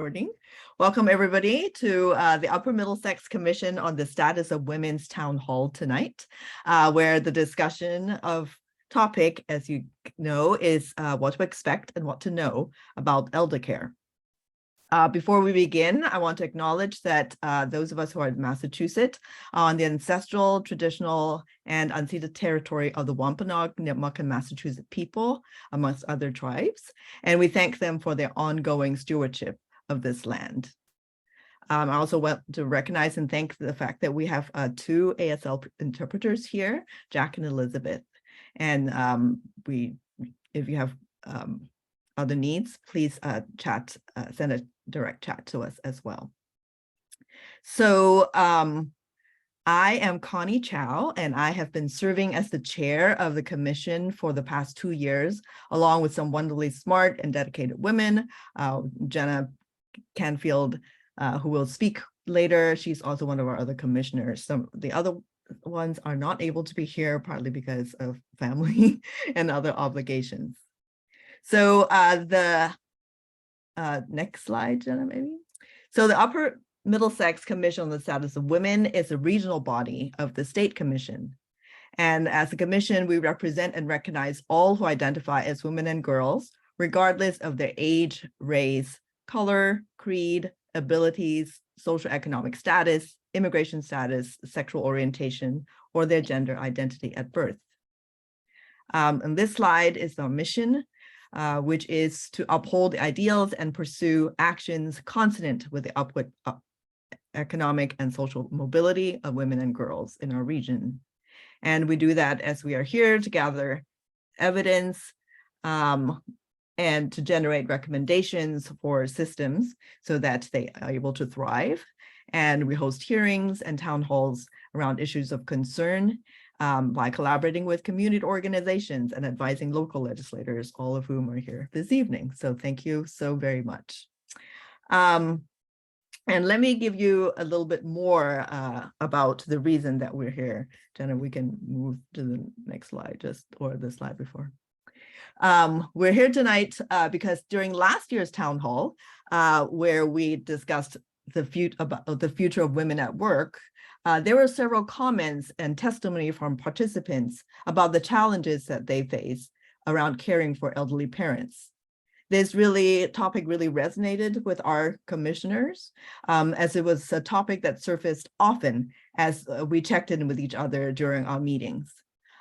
Recording. Welcome everybody to the Upper Middlesex Commission on the Status of Women's Town Hall tonight, where the discussion of topic, as you know, is what to expect and what to know about eldercare. Before we begin, I want to acknowledge that those of us who are in Massachusetts on the ancestral, traditional, and unceded territory of the Wampanoag, Nipmuc, and Massachusetts people, amongst other tribes, and we thank them for their ongoing stewardship of this land. I also want to recognize and thank the fact that we have two ASL interpreters here, Jack and Elizabeth. And if you have other needs, please send a direct chat to us as well. So I am Connie Chow, and I have been serving as the chair of the commission for the past 2 years, along with some wonderfully smart and dedicated women, Jenna Canfield, who will speak later. She's also one of our other commissioners. Some of the other ones are not able to be here, partly because of family and other obligations. So the next slide, Jenna, maybe. So the Upper Middlesex Commission on the Status of Women is a regional body of the State Commission. And as a commission, we represent and recognize all who identify as women and girls, regardless of their age, race, color, creed, abilities, socioeconomic status, immigration status, sexual orientation, or their gender identity at birth. And this slide is our mission, which is to uphold the ideals and pursue actions consonant with the upward economic and social mobility of women and girls in our region. And we do that as we are here to gather evidence and to generate recommendations for systems so that they are able to thrive. And we host hearings and town halls around issues of concern by collaborating with community organizations and advising local legislators, all of whom are here this evening. So thank you so very much. And let me give you a little bit more about the reason that we're here. Jenna, we can move to the next slide, or the slide before. We're here tonight because during last year's town hall, where we discussed the future of women at work, there were several comments and testimony from participants about the challenges that they face around caring for elderly parents. This topic really resonated with our commissioners, as it was a topic that surfaced often as we checked in with each other during our meetings.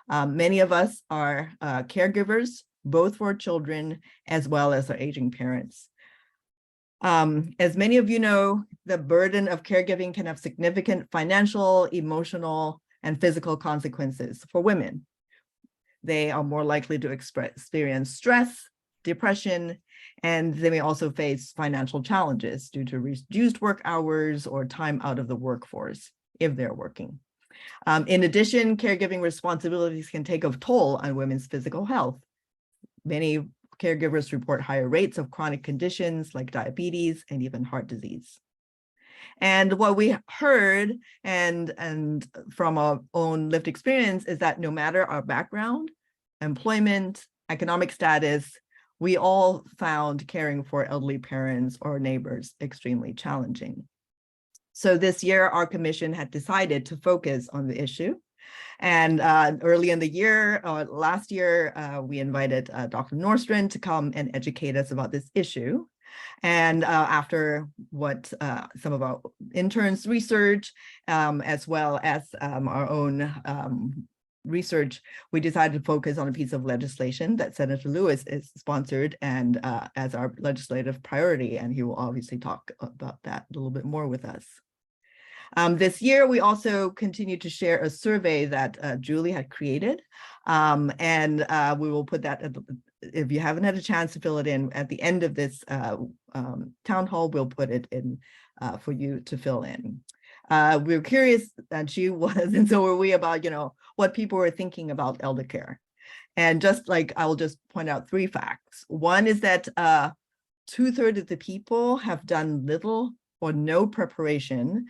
Many of us are caregivers, both for children as well as our aging parents. As many of you know, the burden of caregiving can have significant financial, emotional, and physical consequences for women. They are more likely to experience stress, depression, and they may also face financial challenges due to reduced work hours or time out of the workforce if they're working. In addition, caregiving responsibilities can take a toll on women's physical health. Many caregivers report higher rates of chronic conditions like diabetes and even heart disease. And what we heard and from our own lived experience is that no matter our background, employment, economic status, we all found caring for elderly parents or neighbors extremely challenging. So this year, our commission had decided to focus on the issue. And early in the year, last year, we invited Dr. Nostrand to come and educate us about this issue. And after what some of our interns research, as well as our own research, we decided to focus on a piece of legislation that Senator Lewis is sponsored and as our legislative priority. And he will obviously talk about that a little bit more with us. This year, we also continue to share a survey that Julie had created, and we will put that, if you haven't had a chance to fill it in, at the end of this town hall, we'll put it in for you to fill in. We were curious, and she was, and so were we, about, what people were thinking about eldercare. And I will just point out 3 facts. One is that 2/3 of the people have done little or no preparation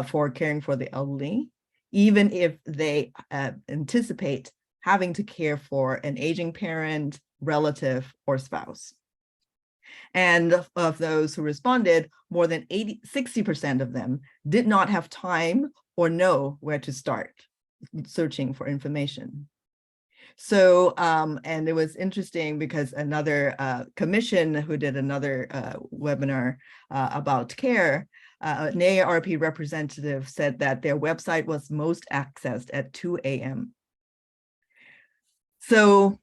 for caring for the elderly, even if they anticipate having to care for an aging parent, relative, or spouse. And of those who responded, more than 60% of them did not have time or know where to start searching for information. So, and it was interesting because another commission who did another webinar about care, an AARP representative said that their website was most accessed at 2 a.m. So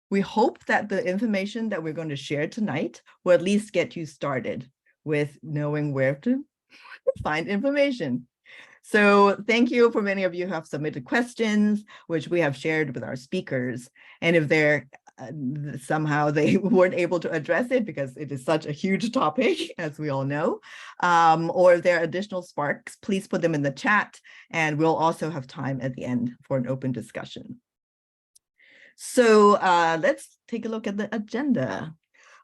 we hope that the information that we're going to share tonight will at least get you started with knowing where to find information. So thank you for many of you who have submitted questions, which we have shared with our speakers. And if they're somehow they weren't able to address it because it is such a huge topic, as we all know, or if there are additional sparks, please put them in the chat, and we'll also have time at the end for an open discussion. So let's take a look at the agenda.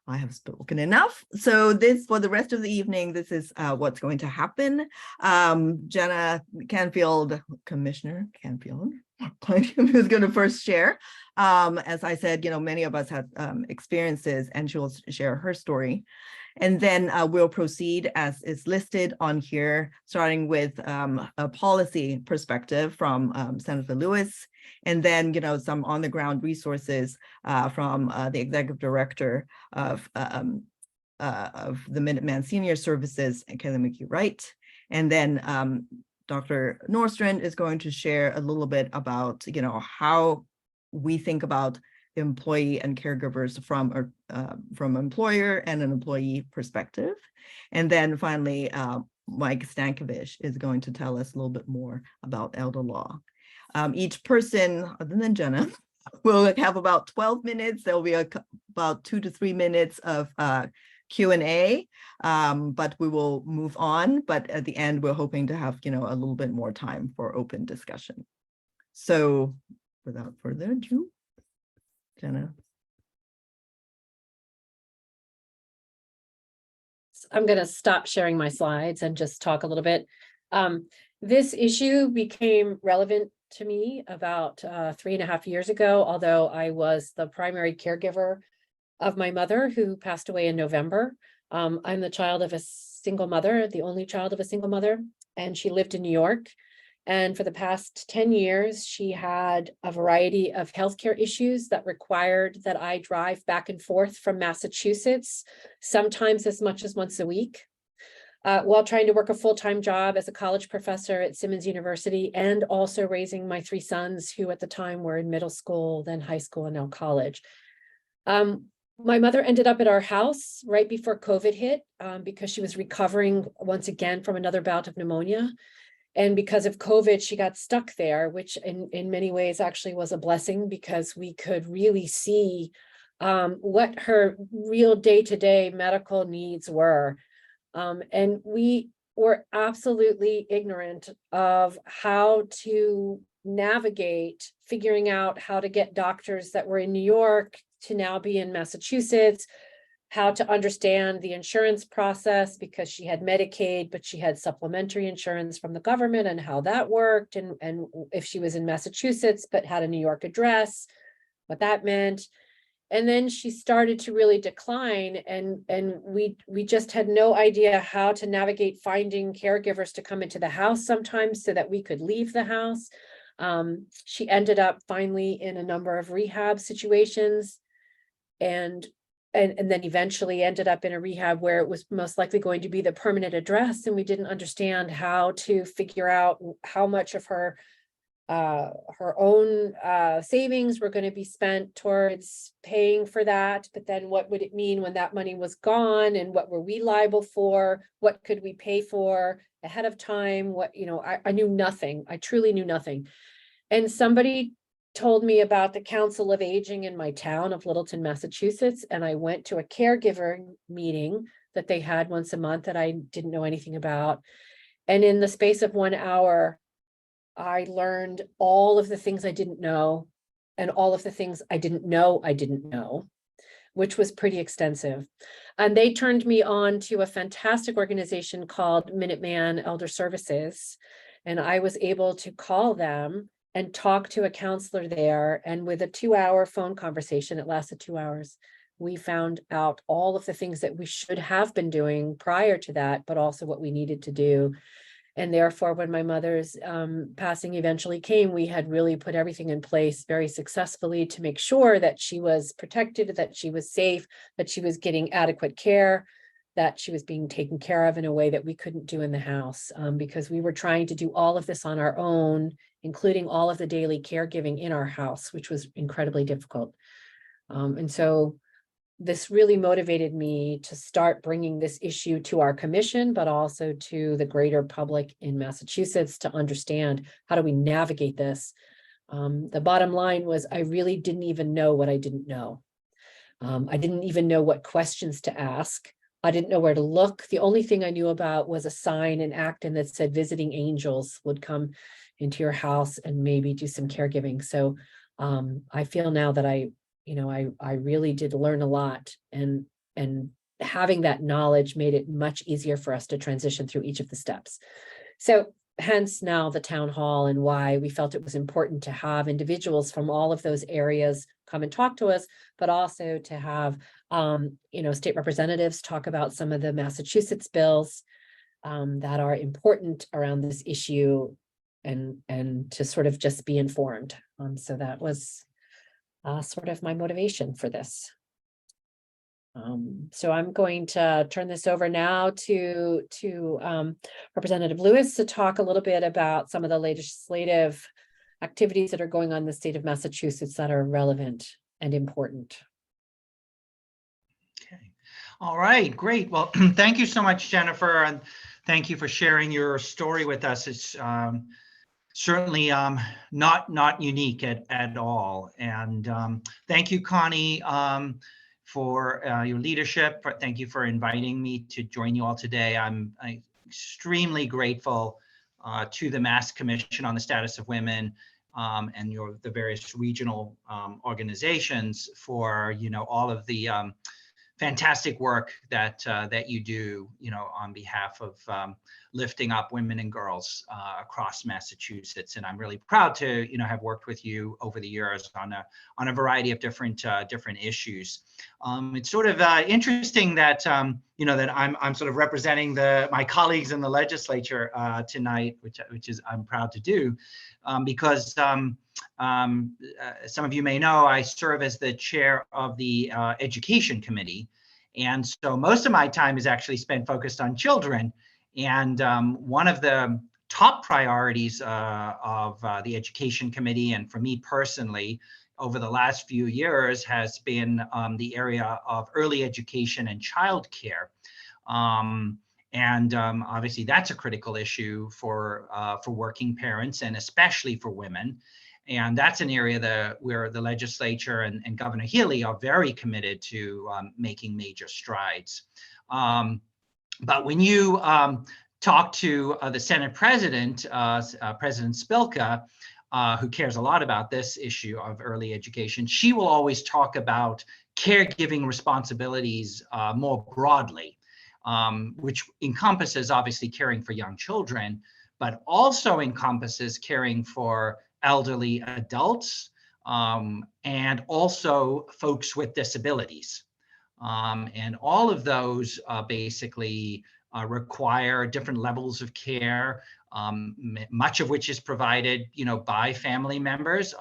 I have spoken enough. So this, for the rest of the evening, this is what's going to happen. Jenna Canfield, Commissioner Canfield, is going to first share. As I said, many of us have experiences, and she will share her story. And then we'll proceed as is listed on here, starting with a policy perspective from Senator Lewis, and then some on-the-ground resources from the executive director of the Minuteman Senior Services, Kelly McGee-Smith. And then Dr. Nostrand is going to share a little bit about how we think about employee and caregivers from employer and an employee perspective. And then finally, Mike Stankavish is going to tell us a little bit more about elder law. Each person, other than Jenna, will have about 12 minutes. There'll be about 2 to 3 minutes of Q&A, but we will move on. But at the end, we're hoping to have a little bit more time for open discussion. So without further ado, Jenna. I'm going to stop sharing my slides and just talk a little bit. This issue became relevant to me about 3.5 years ago, although I was the primary caregiver of my mother, who passed away in November. I'm the child of a single mother, the only child of a single mother, and she lived in New York. And for the past 10 years, she had a variety of healthcare issues that required that I drive back and forth from Massachusetts, sometimes as much as once a week, while trying to work a full-time job as a college professor at Simmons University, and also raising my 3 sons, who at the time were in middle school, then high school, and now college. My mother ended up at our house right before COVID hit because she was recovering once again from another bout of pneumonia. And because of COVID, she got stuck there, which in many ways actually was a blessing, because we could really see what her real day-to-day medical needs were. And we were absolutely ignorant of how to navigate figuring out how to get doctors that were in New York to now be in Massachusetts, how to understand the insurance process, because she had Medicaid, but she had supplementary insurance from the government, and how that worked, and if she was in Massachusetts but had a New York address, what that meant. And then she started to really decline, and we just had no idea how to navigate finding caregivers to come into the house sometimes so that we could leave the house. She ended up finally in a number of rehab situations, and then eventually ended up in a rehab where it was most likely going to be the permanent address, and we didn't understand how to figure out how much of her own savings were going to be spent towards paying for that. But then what would it mean when that money was gone, and what were we liable for? What could we pay for ahead of time? I knew nothing. I truly knew nothing. And somebody told me about the Council of Aging in my town of Littleton, Massachusetts, and I went to a caregiver meeting that they had once a month that I didn't know anything about. And in the space of 1 hour, I learned all of the things I didn't know, and all of the things I didn't know, which was pretty extensive. And they turned me on to a fantastic organization called Minuteman Elder Services. And I was able to call them and talk to a counselor there. And with a 2-hour phone conversation, it lasted 2 hours, we found out all of the things that we should have been doing prior to that, but also what we needed to do. And therefore, when my mother's passing eventually came, we had really put everything in place very successfully to make sure that she was protected, that she was safe, that she was getting adequate care, that she was being taken care of in a way that we couldn't do in the house, because we were trying to do all of this on our own, including all of the daily caregiving in our house, which was incredibly difficult. And so this really motivated me to start bringing this issue to our commission, but also to the greater public in Massachusetts to understand how do we navigate this. The bottom line was I really didn't even know what I didn't know. I didn't even know what questions to ask. I didn't know where to look. The only thing I knew about was a sign in Acton that said visiting angels would come into your house and maybe do some caregiving. So I feel now that I really did learn a lot, and having that knowledge made it much easier for us to transition through each of the steps. So hence now the town hall, and why we felt it was important to have individuals from all of those areas come and talk to us, but also to have state representatives talk about some of the Massachusetts bills that are important around this issue, and to sort of just be informed. So that was sort of my motivation for this. So I'm going to turn this over now to Representative Lewis to talk a little bit about some of the legislative activities that are going on in the state of Massachusetts that are relevant and important. Okay. All right, great. Well, thank you so much, Jennifer, and thank you for sharing your story with us. It's certainly not unique at all. And thank you, Connie, for your leadership. Thank you for inviting me to join you all today. I'm extremely grateful to the Mass Commission on the Status of Women and the various regional organizations for all of the fantastic work that you do, on behalf of lifting up women and girls across Massachusetts. And I'm really proud to, have worked with you over the years on a variety of different issues. It's sort of interesting that that I'm sort of representing my colleagues in the legislature tonight, which is I'm proud to do, because some of you may know I serve as the chair of the Education Committee. And so most of my time is actually spent focused on children. And one of the top priorities of the Education Committee, and for me personally, over the last few years, has been the area of early education and childcare. Obviously, that's a critical issue for working parents, and especially for women. And that's an area where the legislature and Governor Healy are very committed to making major strides. But when you talk to the Senate President, President Spilka, who cares a lot about this issue of early education, she will always talk about caregiving responsibilities more broadly, which encompasses obviously caring for young children, but also encompasses caring for elderly adults and also folks with disabilities. And all of those basically require different levels of care, much of which is provided, by family members,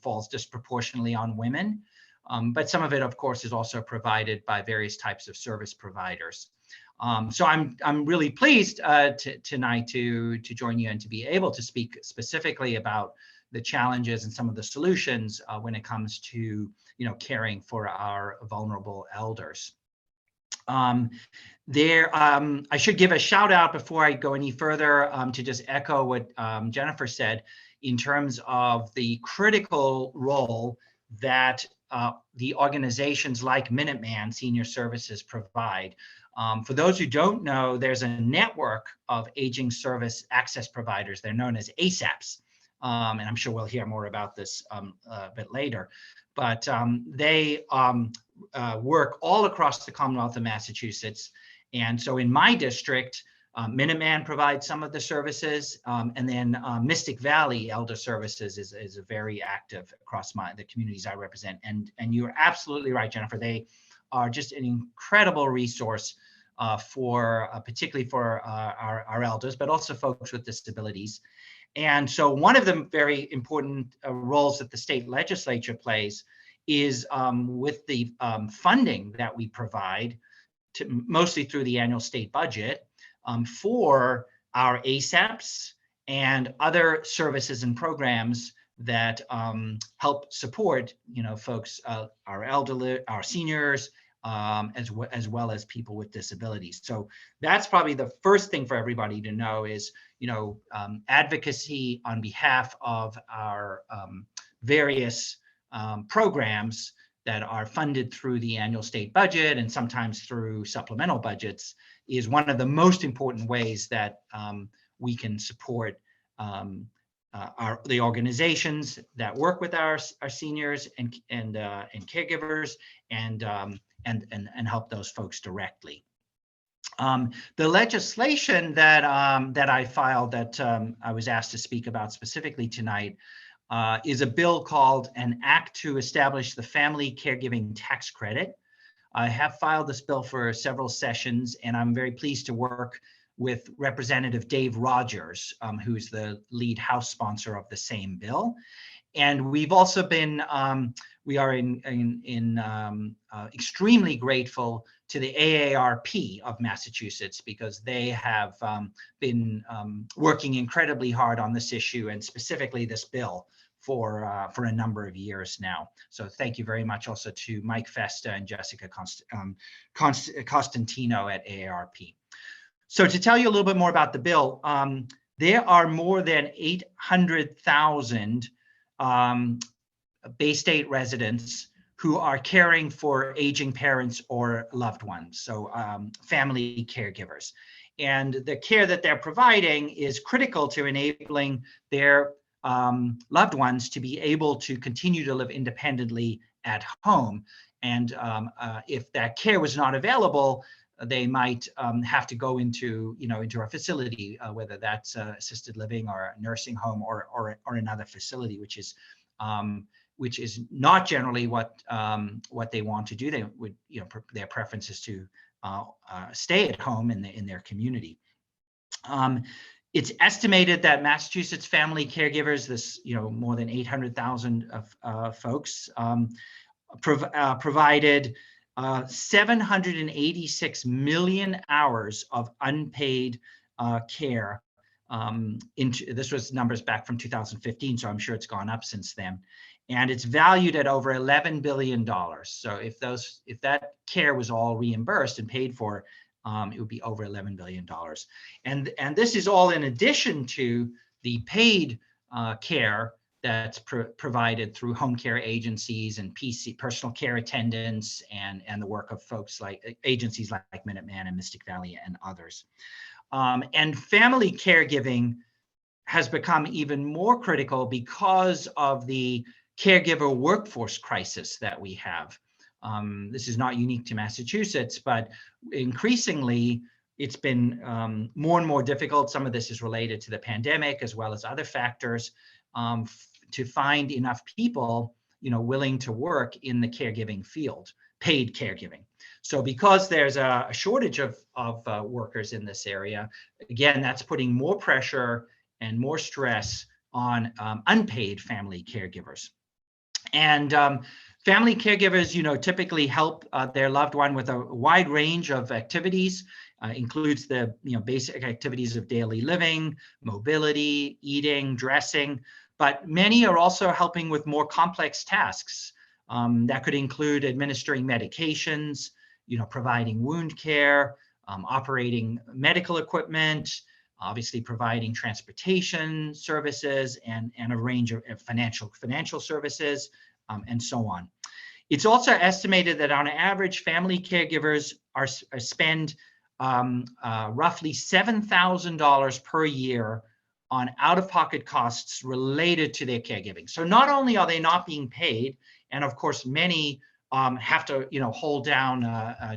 falls disproportionately on women. But some of it, of course, is also provided by various types of service providers. So I'm really pleased tonight to join you and to be able to speak specifically about the challenges and some of the solutions when it comes to caring for our vulnerable elders. I should give a shout out before I go any further to just echo what Jennifer said in terms of the critical role that the organizations like Minuteman Senior Services provide. For those who don't know, there's a network of aging service access providers. They're known as ASAPs. And I'm sure we'll hear more about this a bit later. But they work all across the Commonwealth of Massachusetts. And so in my district, Minuteman provides some of the services, and then Mystic Valley Elder Services is very active across the communities I represent. And you're absolutely right, Jennifer. They are just an incredible resource particularly for our elders, but also folks with disabilities. And so one of the very important roles that the state legislature plays is with the funding that we provide, mostly through the annual state budget, for our ASAPs and other services and programs that help support, folks, our elderly, our seniors, as well as people with disabilities. So that's probably the first thing for everybody to know is, advocacy on behalf of our various programs that are funded through the annual state budget and sometimes through supplemental budgets is one of the most important ways that we can support the organizations that work with our seniors and caregivers and help those folks directly. The legislation that I filed that I was asked to speak about specifically tonight is a bill called an Act to Establish the Family Caregiving Tax Credit. I have filed this bill for several sessions, and I'm very pleased to work with Representative Dave Rogers, who's the lead House sponsor of the same bill. And we've also been, we are extremely grateful to the AARP of Massachusetts because they have been working incredibly hard on this issue and specifically this bill for a number of years now. So thank you very much also to Mike Festa and Jessica Costantino at AARP. So to tell you a little bit more about the bill, there are more than 800,000 Bay State residents who are caring for aging parents or loved ones, so family caregivers. And the care that they're providing is critical to enabling their loved ones to be able to continue to live independently at home. And if that care was not available, they might have to go into a facility, whether that's assisted living or a nursing home or another facility, which is not generally what they want to do. They would, their preference is to stay at home in their community. It's estimated that Massachusetts family caregivers, this more than 800,000 folks, provided 786 million hours of unpaid care. This was numbers back from 2015, so I'm sure it's gone up since then. And it's valued at over $11 billion. So if that care was all reimbursed and paid for, it would be over $11 billion. And this is all in addition to the paid care that's provided through home care agencies and personal care attendants and the work of folks like agencies like Minuteman and Mystic Valley and others. And family caregiving has become even more critical because of the caregiver workforce crisis that we have. This is not unique to Massachusetts, but increasingly it's been more and more difficult. Some of this is related to the pandemic as well as other factors, to find enough people, willing to work in the caregiving field, paid caregiving. So because there's a shortage of workers in this area, again, that's putting more pressure and more stress on unpaid family caregivers. And family caregivers, typically help their loved one with a wide range of activities, includes the basic activities of daily living, mobility, eating, dressing, but many are also helping with more complex tasks that could include administering medications, providing wound care, operating medical equipment, obviously providing transportation services and a range of financial services, and so on. It's also estimated that on average, family caregivers spend roughly $7,000 per year on out-of-pocket costs related to their caregiving. So not only are they not being paid, and of course many have to hold down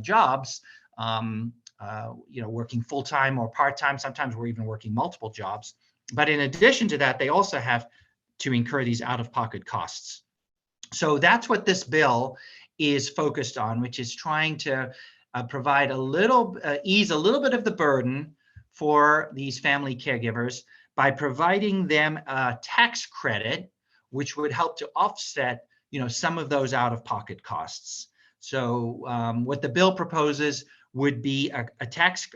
jobs, working full-time or part-time. Sometimes we're even working multiple jobs. But in addition to that, they also have to incur these out-of-pocket costs. So that's what this bill is focused on, which is trying to provide ease a little bit of the burden for these family caregivers by providing them a tax credit, which would help to offset, some of those out-of-pocket costs. So what the bill proposes would be a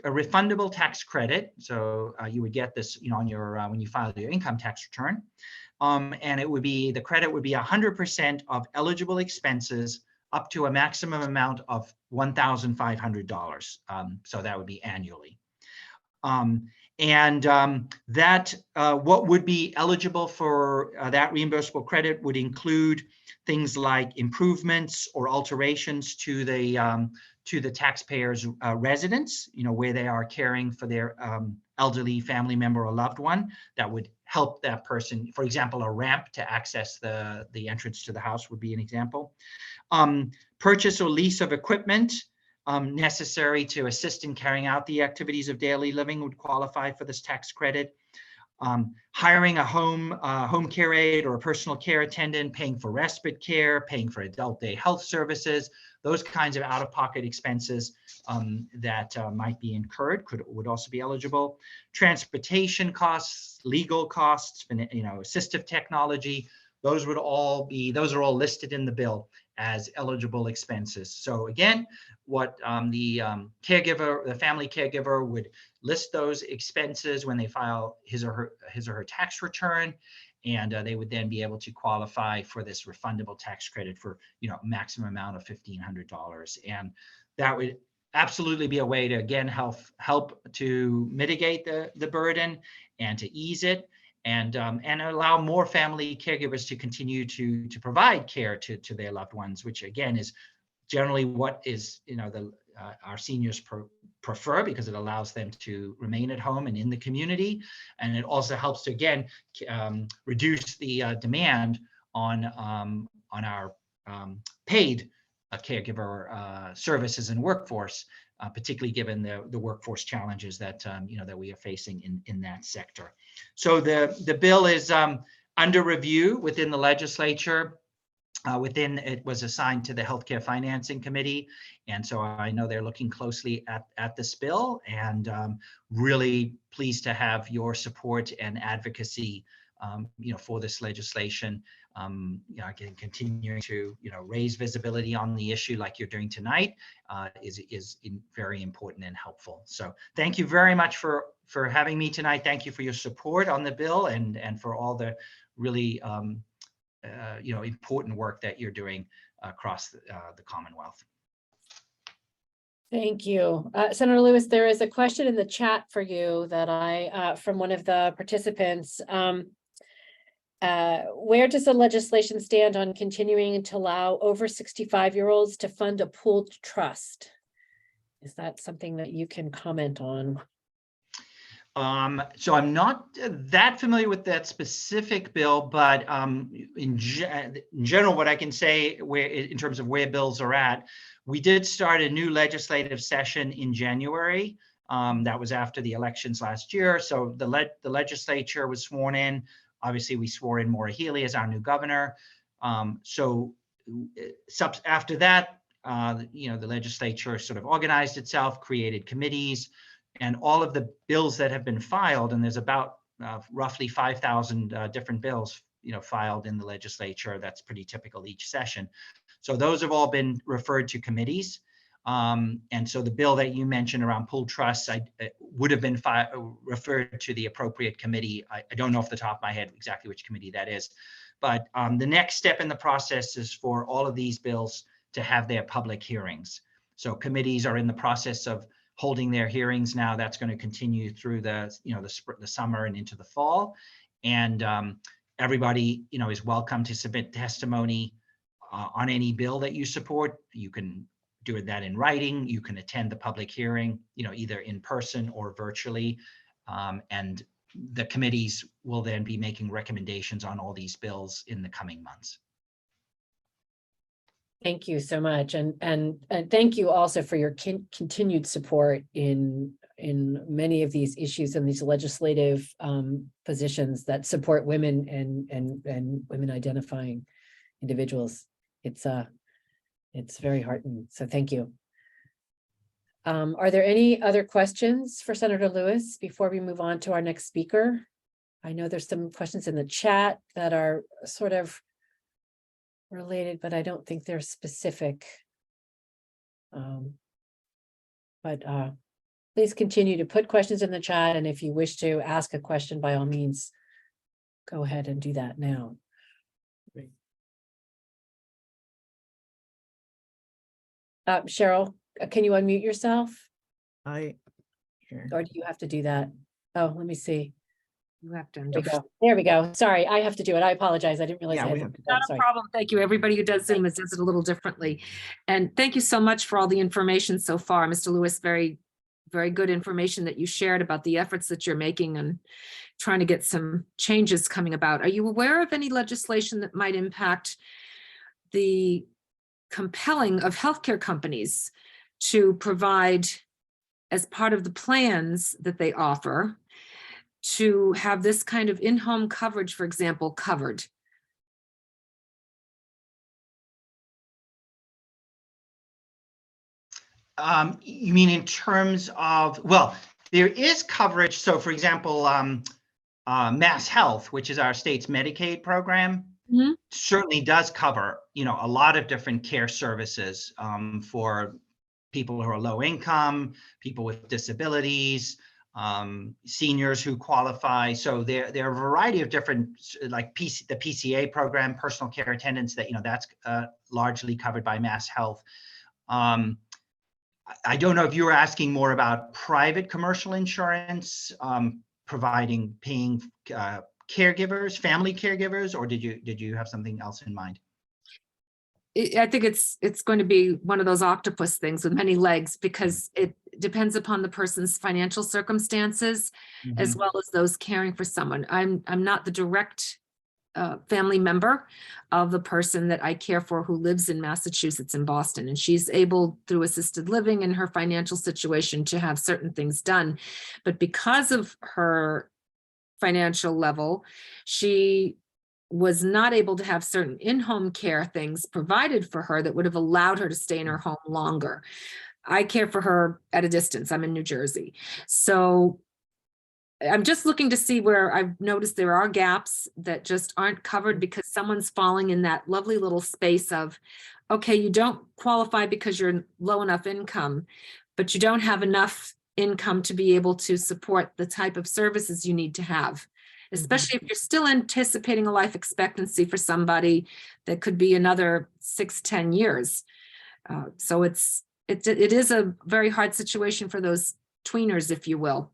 refundable tax credit. So you would get this, on your when you file your income tax return, and the credit would be 100% of eligible expenses up to a maximum amount of $1,500. So that would be annually. What would be eligible for that reimbursable credit would include things like improvements or alterations to the taxpayer's residence, where they are caring for their elderly family member or loved one. That would help that person. For example, a ramp to access the entrance to the house would be an example. Purchase or lease of equipment necessary to assist in carrying out the activities of daily living would qualify for this tax credit. Hiring a home care aide or a personal care attendant, paying for respite care, paying for adult day health services, those kinds of out-of-pocket expenses that might be incurred would also be eligible. Transportation costs, legal costs, assistive technology, those are all listed in the bill as eligible expenses. So again, what the family caregiver would list those expenses when they file his or her tax return, and they would then be able to qualify for this refundable tax credit for maximum amount of $1,500, and that would absolutely be a way to again help to mitigate the burden and to ease it, and allow more family caregivers to continue to provide care to their loved ones, which again is generally what is our seniors prefer, because it allows them to remain at home and in the community, and it also helps to again reduce the demand on our paid caregiver services and workforce, particularly given the workforce challenges that that we are facing in that sector. So the bill is under review within the legislature. It was assigned to the Healthcare Financing Committee, and so I know they're looking closely at this bill, and really pleased to have your support and advocacy, for this legislation. Again, continuing to raise visibility on the issue like you're doing tonight is very important and helpful. So thank you very much for having me tonight. Thank you for your support on the bill and for all the really important work that you're doing across the Commonwealth. Thank you. Senator Lewis, there is a question in the chat for you that from one of the participants. Where does the legislation stand on continuing to allow over 65-year-olds to fund a pooled trust? Is that something that you can comment on? So I'm not that familiar with that specific bill, but in general, what I can say in terms of where bills are at, we did start a new legislative session in January. That was after the elections last year. So the legislature was sworn in. Obviously, we swore in Maura Healey as our new governor. So after that, the legislature sort of organized itself, created committees, and all of the bills that have been filed, and there's about roughly 5,000 different bills, filed in the legislature. That's pretty typical each session. So those have all been referred to committees. And so the bill that you mentioned around pooled trusts would have been referred to the appropriate committee. I don't know off the top of my head exactly which committee that is. But the next step in the process is for all of these bills to have their public hearings. So committees are in the process of holding their hearings now. That's going to continue through the summer and into the fall. And everybody, is welcome to submit testimony on any bill that you support. You can do that in writing. You can attend the public hearing, either in person or virtually. And the committees will then be making recommendations on all these bills in the coming months. Thank you so much, and thank you also for your continued support in many of these issues and these legislative positions that support women and women identifying individuals. It's It's very heartening. So thank you. Are there any other questions for Senator Lewis before we move on to our next speaker? I know there's some questions in the chat that are sort of related, but I don't think they're specific. Please continue to put questions in the chat, and if you wish to ask a question, by all means, go ahead and do that now. Cheryl, can you unmute yourself? Here. Or do you have to do that? Oh, let me see. You have to. There we go. There we go. Sorry, I have to do it. I apologize. I didn't realize Yeah, I we had have to to do that. Not a Sorry. problem. Thank you. Everybody who does Zoom does it a little differently. And thank you so much for all the information so far, Mr. Lewis. Very, very good information that you shared about the efforts that you're making and trying to get some changes coming about. Are you aware of any legislation that might impact the compelling of healthcare companies to provide, as part of the plans that they offer, to have this kind of in-home coverage, for example, covered? You mean in terms of, well, there is coverage. So for example, Mass Health, which is our state's Medicaid program, certainly does cover, a lot of different care services for people who are low income, people with disabilities, seniors who qualify. So there are a variety of different, like the PCA program, personal care attendants, that, that's largely covered by Mass Health. I don't know if you were asking more about private commercial insurance, paying caregivers, family caregivers, or did you have something else in mind? I think it's going to be one of those octopus things with many legs, because it depends upon the person's financial circumstances, as well as those caring for someone. I'm not the direct family member of the person that I care for who lives in Massachusetts, in Boston, and she's able, through assisted living and her financial situation, to have certain things done. But because of her financial level, she was not able to have certain in-home care things provided for her that would have allowed her to stay in her home longer. I care for her at a distance. I'm in New Jersey. So I'm just looking to see where I've noticed there are gaps that just aren't covered, because someone's falling in that lovely little space of, okay, you don't qualify because you're low enough income, but you don't have enough income to be able to support the type of services you need to have, especially if you're still anticipating a life expectancy for somebody that could be another 6-10 years. So it is a very hard situation for those tweeners, if you will.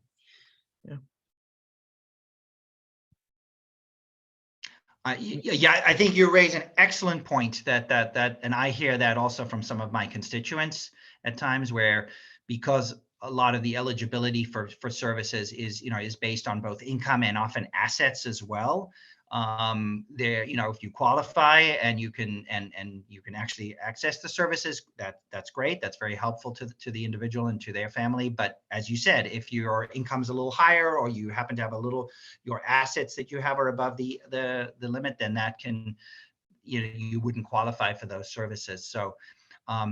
Yeah, I think you raise an excellent point that, and I hear that also from some of my constituents at times, where because a lot of the eligibility for services is based on both income and often assets as well. There, if you qualify and you can actually access the services, that's great. That's very helpful to the individual and to their family. But as you said, if your income's a little higher, or you happen to have your assets that you have are above the limit, then that can, you wouldn't qualify for those services. So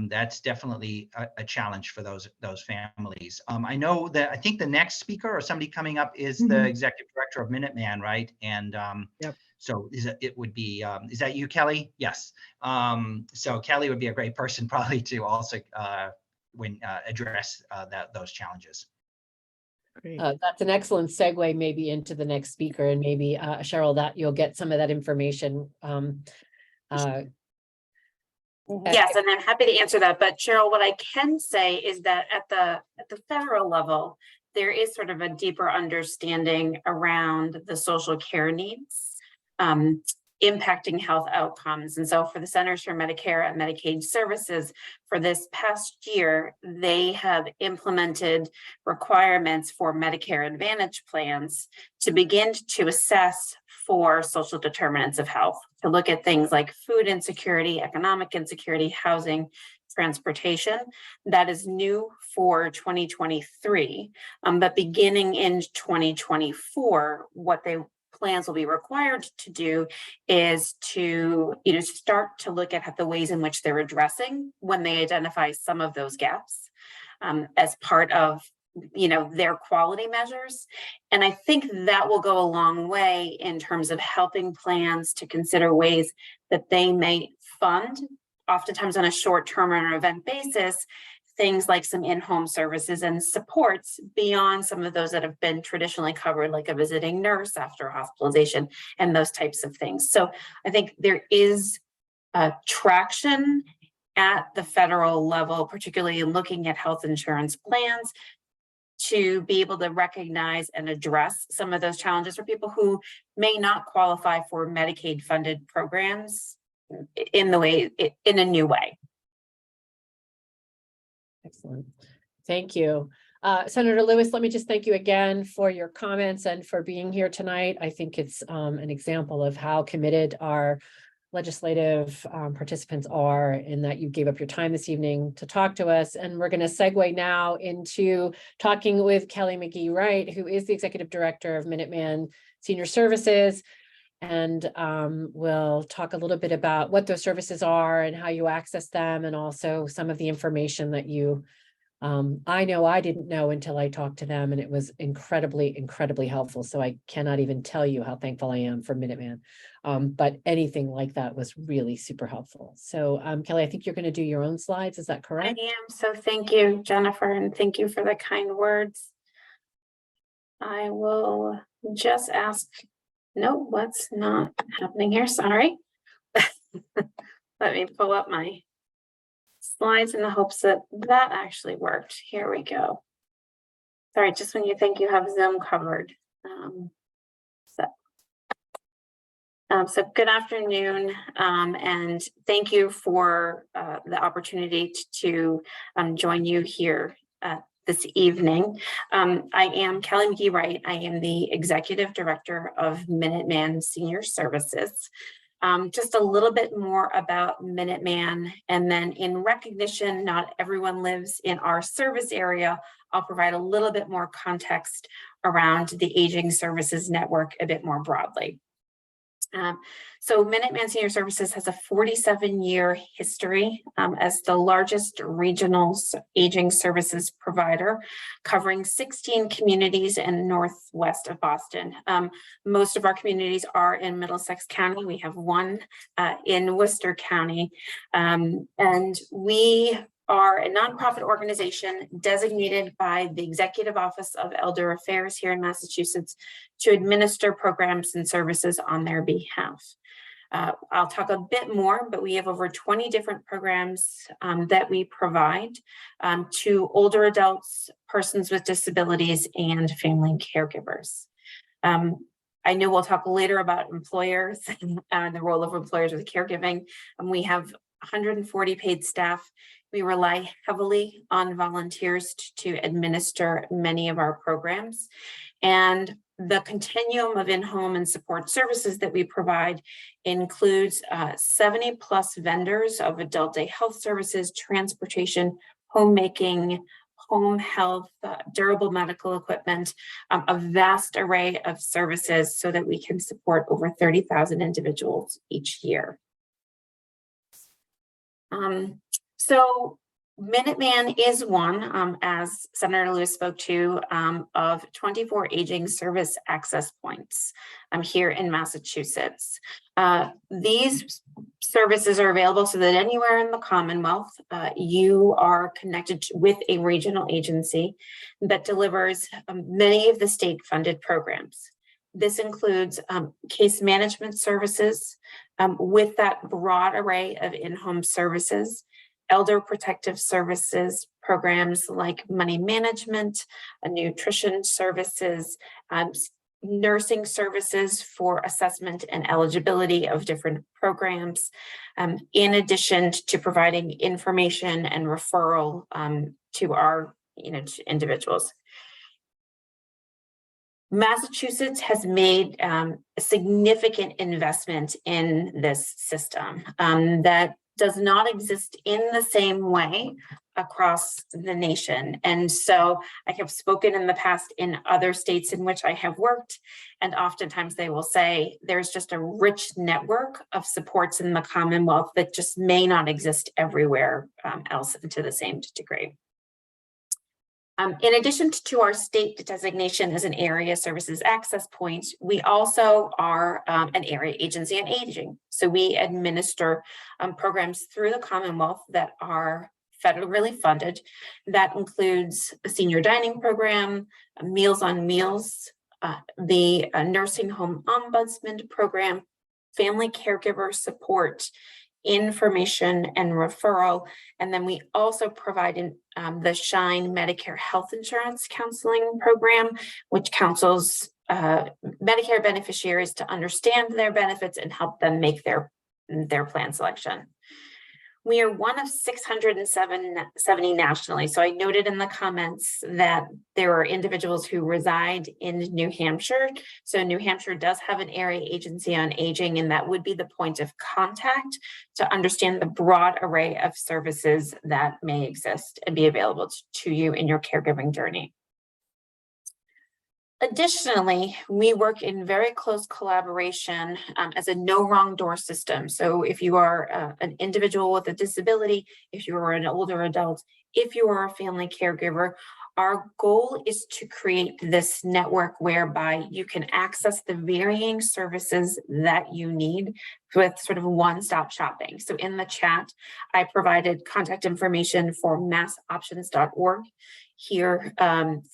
that's definitely a challenge for those families. I know that I think the next speaker or somebody coming up is the executive director of Minuteman, right? And so is that you, Kelly? Yes. So Kelly would be a great person probably to also address those challenges. That's an excellent segue maybe into the next speaker, and maybe Cheryl, that you'll get some of that information. Yes, and I'm happy to answer that. But Cheryl, what I can say is that at the federal level, there is sort of a deeper understanding around the social care needs impacting health outcomes. And so for the Centers for Medicare and Medicaid Services, for this past year, they have implemented requirements for Medicare Advantage plans to begin to assess for social determinants of health, to look at things like food insecurity, economic insecurity, housing, transportation. That is new for 2023, but beginning in 2024, what they plans will be required to do is to, start to look at the ways in which they're addressing when they identify some of those gaps as part of, their quality measures. And I think that will go a long way in terms of helping plans to consider ways that they may fund, oftentimes on a short-term or event basis, things like some in-home services and supports beyond some of those that have been traditionally covered, like a visiting nurse after hospitalization and those types of things. So I think there is traction at the federal level, particularly in looking at health insurance plans, to be able to recognize and address some of those challenges for people who may not qualify for Medicaid funded programs in a new way. Excellent. Thank you. Senator Lewis, let me just thank you again for your comments and for being here tonight. I think it's an example of how committed our legislative participants are, in that you gave up your time this evening to talk to us. And we're going to segue now into talking with Kelly McGee-Wright, who is the Executive Director of Minuteman Senior Services. And we'll talk a little bit about what those services are and how you access them, and also some of the information that you, I know I didn't know until I talked to them, and it was incredibly, incredibly helpful. So I cannot even tell you how thankful I am for Minuteman. But anything like that was really super helpful. So Kelly, I think you're going to do your own slides. Is that correct? I am. So thank you, Jennifer, and thank you for the kind words. I will just ask. No, what's not happening here? Sorry. Let me pull up my slides in the hopes that that actually worked. Here we go. Sorry, just when you think you have Zoom covered. So good afternoon, and thank you for the opportunity to join you here this evening. I am Kelly McGee-Wright. I am the Executive Director of Minuteman Senior Services. Just a little bit more about Minuteman, and then in recognition, not everyone lives in our service area, I'll provide a little bit more context around the Aging Services Network a bit more broadly. So Minuteman Senior Services has a 47-year history as the largest regional aging services provider, covering 16 communities in northwest of Boston. Most of our communities are in Middlesex County. We have one in Worcester County, and we are a nonprofit organization designated by the Executive Office of Elder Affairs here in Massachusetts to administer programs and services on their behalf. I'll talk a bit more, but we have over 20 different programs that we provide to older adults, persons with disabilities, and family caregivers. I know we'll talk later about employers and the role of employers with caregiving. We have 140 paid staff. We rely heavily on volunteers to administer many of our programs. And the continuum of in-home and support services that we provide includes 70 plus vendors of adult day health services, transportation, homemaking, home health, durable medical equipment, a vast array of services so that we can support over 30,000 individuals each year. So Minuteman is one, as Senator Lewis spoke to, of 24 aging service access points here in Massachusetts. These services are available so that anywhere in the Commonwealth, you are connected with a regional agency that delivers many of the state-funded programs. This includes case management services with that broad array of in-home services, elder protective services programs like money management, nutrition services, nursing services for assessment and eligibility of different programs, in addition to providing information and referral to our to individuals. Massachusetts has made a significant investment in this system that does not exist in the same way across the nation. And so I have spoken in the past in other states in which I have worked, and oftentimes they will say there's just a rich network of supports in the Commonwealth that just may not exist everywhere else to the same degree. In addition to our state designation as an area services access point, we also are an area agency on aging. So we administer programs through the Commonwealth that are federally funded. That includes a senior dining program, Meals on Meals, the nursing home ombudsman program, family caregiver support, information and referral. And then we also provide the Shine Medicare Health Insurance Counseling Program, which counsels Medicare beneficiaries to understand their benefits and help them make their plan selection. We are one of 670 nationally. So I noted in the comments that there are individuals who reside in New Hampshire. So New Hampshire does have an area agency on aging, and that would be the point of contact to understand the broad array of services that may exist and be available to you in your caregiving journey. Additionally, we work in very close collaboration as a no wrong door system. So if you are an individual with a disability, if you are an older adult, if you are a family caregiver, our goal is to create this network whereby you can access the varying services that you need with sort of one-stop shopping. So in the chat, I provided contact information for massoptions.org here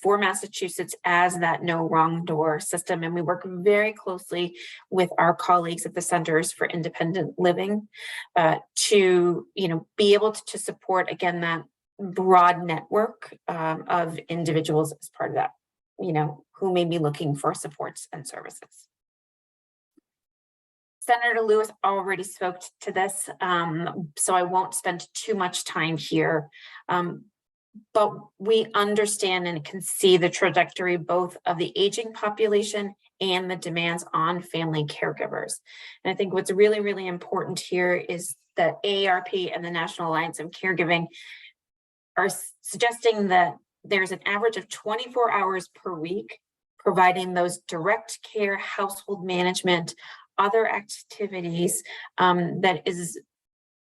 for Massachusetts as that no wrong door system. And we work very closely with our colleagues at the Centers for Independent Living to be able to support, again, that broad network of individuals as part of that, who may be looking for supports and services. Senator Lewis already spoke to this, so I won't spend too much time here. But we understand and can see the trajectory both of the aging population and the demands on family caregivers. And I think what's really, really important here is that AARP and the National Alliance of Caregiving are suggesting that there's an average of 24 hours per week providing those direct care, household management, other activities that is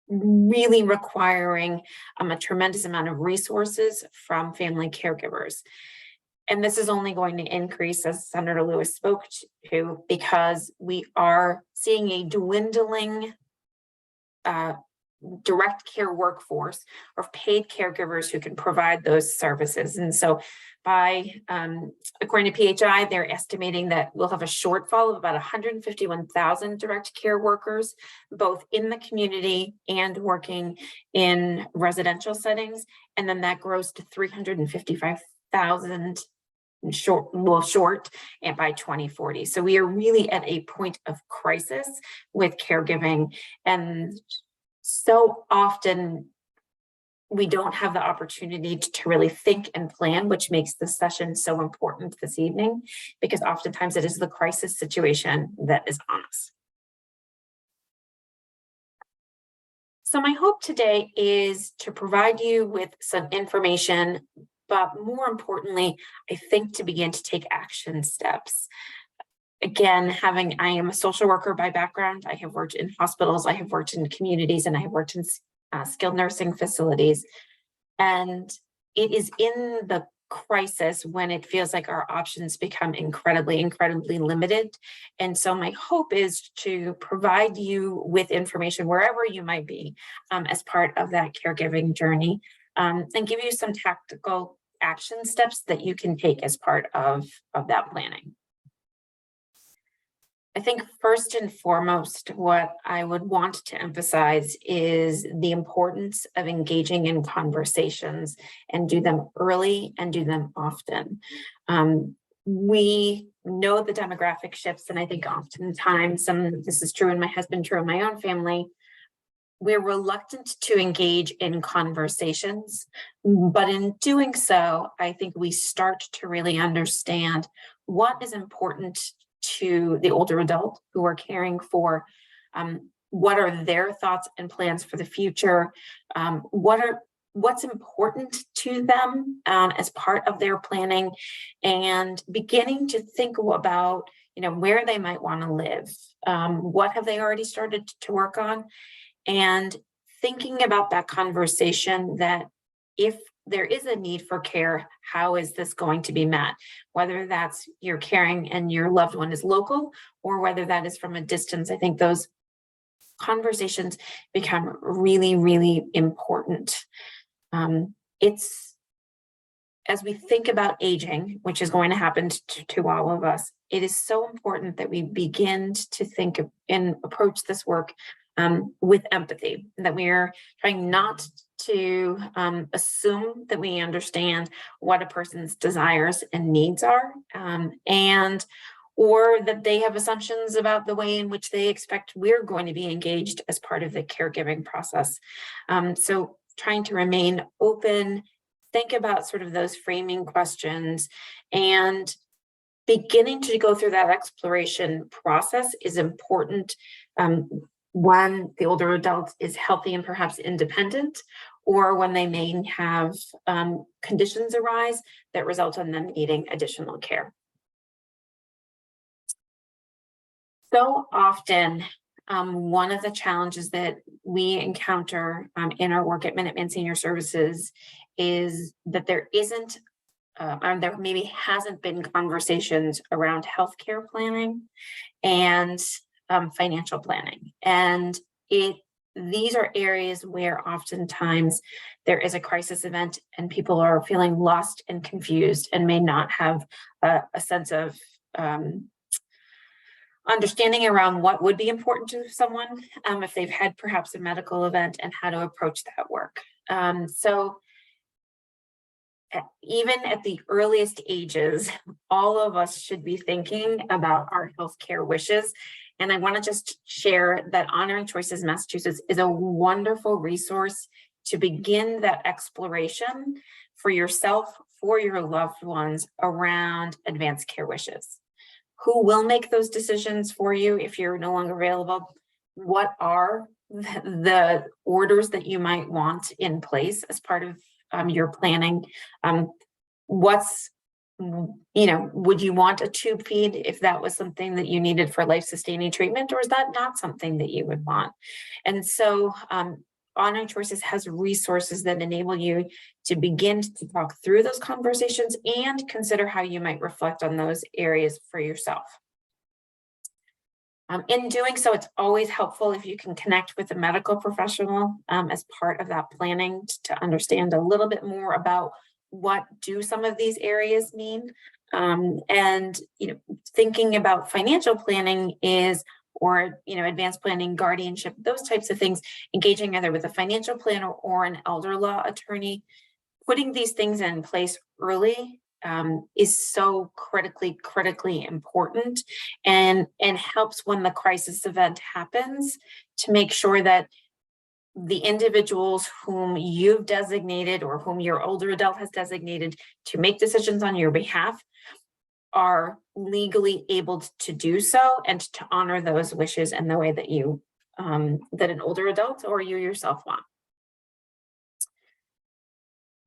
really requiring a tremendous amount of resources from family caregivers. And this is only going to increase, as Senator Lewis spoke to, because we are seeing a dwindling direct care workforce of paid caregivers who can provide those services. And so by, according to PHI, they're estimating that we'll have a shortfall of about 151,000 direct care workers, both in the community and working in residential settings. And then that grows to 355,000 short and by 2040. So we are really at a point of crisis with caregiving, and so often we don't have the opportunity to really think and plan, which makes this session so important this evening, because oftentimes it is the crisis situation that is on us. So my hope today is to provide you with some information, but more importantly, I think to begin to take action steps. Again, I am a social worker by background. I have worked in hospitals, I have worked in communities, and I have worked in skilled nursing facilities. And it is in the crisis when it feels like our options become incredibly limited. And so my hope is to provide you with information wherever you might be as part of that caregiving journey, and give you some tactical action steps that you can take as part of that planning. I think first and foremost, what I would want to emphasize is the importance of engaging in conversations, and do them early and do them often. We know the demographic shifts, and I think oftentimes, this is true in my husband, true in my own family, we're reluctant to engage in conversations, but in doing so, I think we start to really understand what is important to the older adult who are caring for, what are their thoughts and plans for the future, what are what's important to them as part of their planning, and beginning to think about, where they might want to live. What have they already started to work on? And thinking about that conversation, that if there is a need for care, how is this going to be met? Whether that's you're caring and your loved one is local, or whether that is from a distance. I think those conversations become really, really important. It's, as we think about aging, which is going to happen to all of us, it is so important that we begin to think of and approach this work with empathy, that we are trying not to assume that we understand what a person's desires and needs are, or that they have assumptions about the way in which they expect we're going to be engaged as part of the caregiving process. So trying to remain open, think about sort of those framing questions, and beginning to go through that exploration process is important when the older adult is healthy and perhaps independent, or when they may have conditions arise that result in them needing additional care. So often, one of the challenges that we encounter in our work at Minuteman Senior Services is that there isn't, or there maybe hasn't been conversations around healthcare planning and financial planning. And these are areas where oftentimes there is a crisis event and people are feeling lost and confused and may not have a sense of understanding around what would be important to someone if they've had perhaps a medical event, and how to approach that work. So even at the earliest ages, all of us should be thinking about our healthcare wishes. And I want to just share that Honoring Choices Massachusetts is a wonderful resource to begin that exploration for yourself, for your loved ones, around advanced care wishes. Who will make those decisions for you if you're no longer available? What are the orders that you might want in place as part of your planning? Would you want a tube feed if that was something that you needed for life-sustaining treatment, or is that not something that you would want? And so Honoring Choices has resources that enable you to begin to talk through those conversations and consider how you might reflect on those areas for yourself. In doing so, it's always helpful if you can connect with a medical professional as part of that planning to understand a little bit more about what do some of these areas mean. And thinking about financial planning or advanced planning, guardianship, those types of things, engaging either with a financial planner or an elder law attorney, putting these things in place early is so critically important, and helps when the crisis event happens to make sure that the individuals whom you've designated or whom your older adult has designated to make decisions on your behalf are legally able to do so, and to honor those wishes in the way that you that an older adult or you yourself want.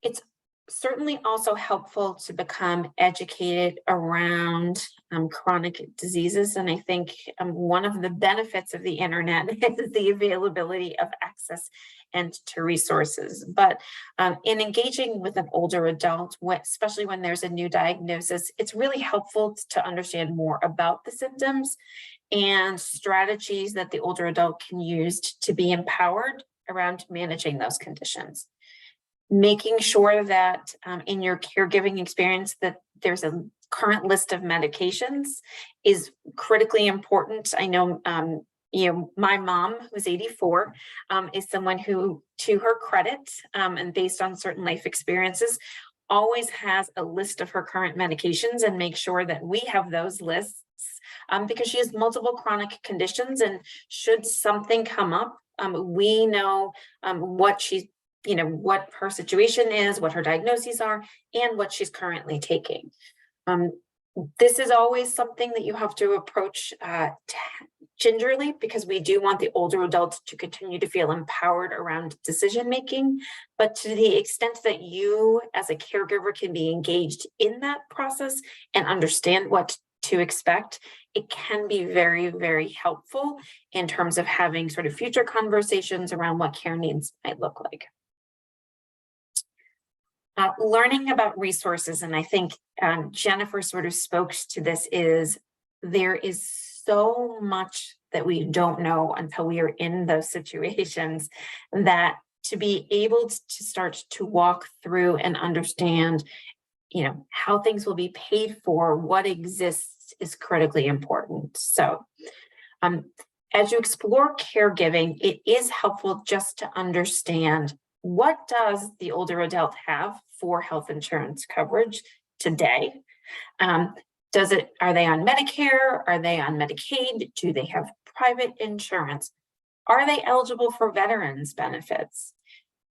It's certainly also helpful to become educated around chronic diseases. And I think one of the benefits of the internet is the availability of access and to resources. But in engaging with an older adult, especially when there's a new diagnosis, it's really helpful to understand more about the symptoms and strategies that the older adult can use to be empowered around managing those conditions. Making sure that in your caregiving experience that there's a current list of medications is critically important. I know, my mom, who's 84, is someone who, to her credit, and based on certain life experiences, always has a list of her current medications, and make sure that we have those lists because she has multiple chronic conditions, and should something come up, we know what she's what her situation is, what her diagnoses are, and what she's currently taking. This is always something that you have to approach gingerly, because we do want the older adults to continue to feel empowered around decision making. But to the extent that you as a caregiver can be engaged in that process and understand what to expect, it can be very, very helpful in terms of having sort of future conversations around what care needs might look like. Learning about resources, and I think Jennifer sort of spoke to this, is there is so much that we don't know until we are in those situations, that to be able to start to walk through and understand, you know, how things will be paid for, what exists, is critically important. So as you explore caregiving, it is helpful just to understand, what does the older adult have for health insurance coverage today? Are they on Medicare? Are they on Medicaid? Do they have private insurance? Are they eligible for veterans benefits?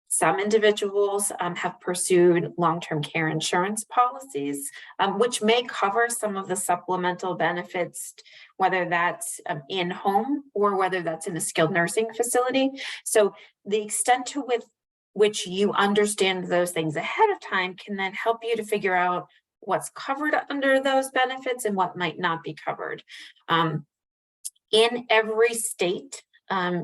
Some individuals have pursued long-term care insurance policies, which may cover some of the supplemental benefits, whether that's in home or whether that's in a skilled nursing facility. So the extent to which you understand those things ahead of time can then help you to figure out what's covered under those benefits and what might not be covered. In every state,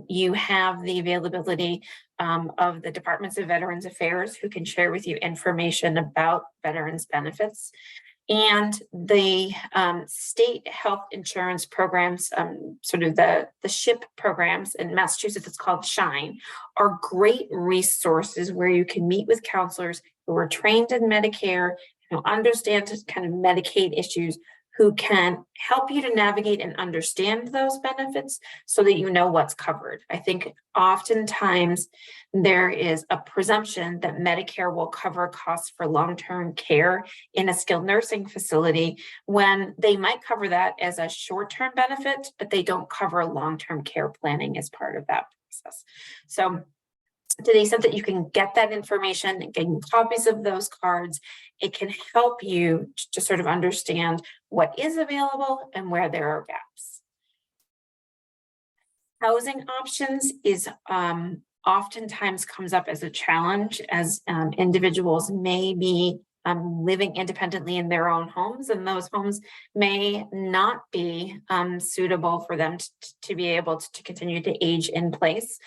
you have the availability of the Departments of Veterans Affairs, who can share with you information about veterans benefits. And the state health insurance programs, sort of the SHIP programs in Massachusetts, it's called SHINE, are great resources where you can meet with counselors who are trained in Medicare, who understand kind of Medicaid issues, who can help you to navigate and understand those benefits so that you know what's covered. I think oftentimes there is a presumption that Medicare will cover costs for long-term care in a skilled nursing facility, when they might cover that as a short-term benefit, but they don't cover long-term care planning as part of that process. So to the extent that you can get that information and getting copies of those cards, it can help you to sort of understand what is available and where there are gaps. Housing options is oftentimes comes up as a challenge, as individuals may be living independently in their own homes, and those homes may not be suitable for them to be able to continue to age in place.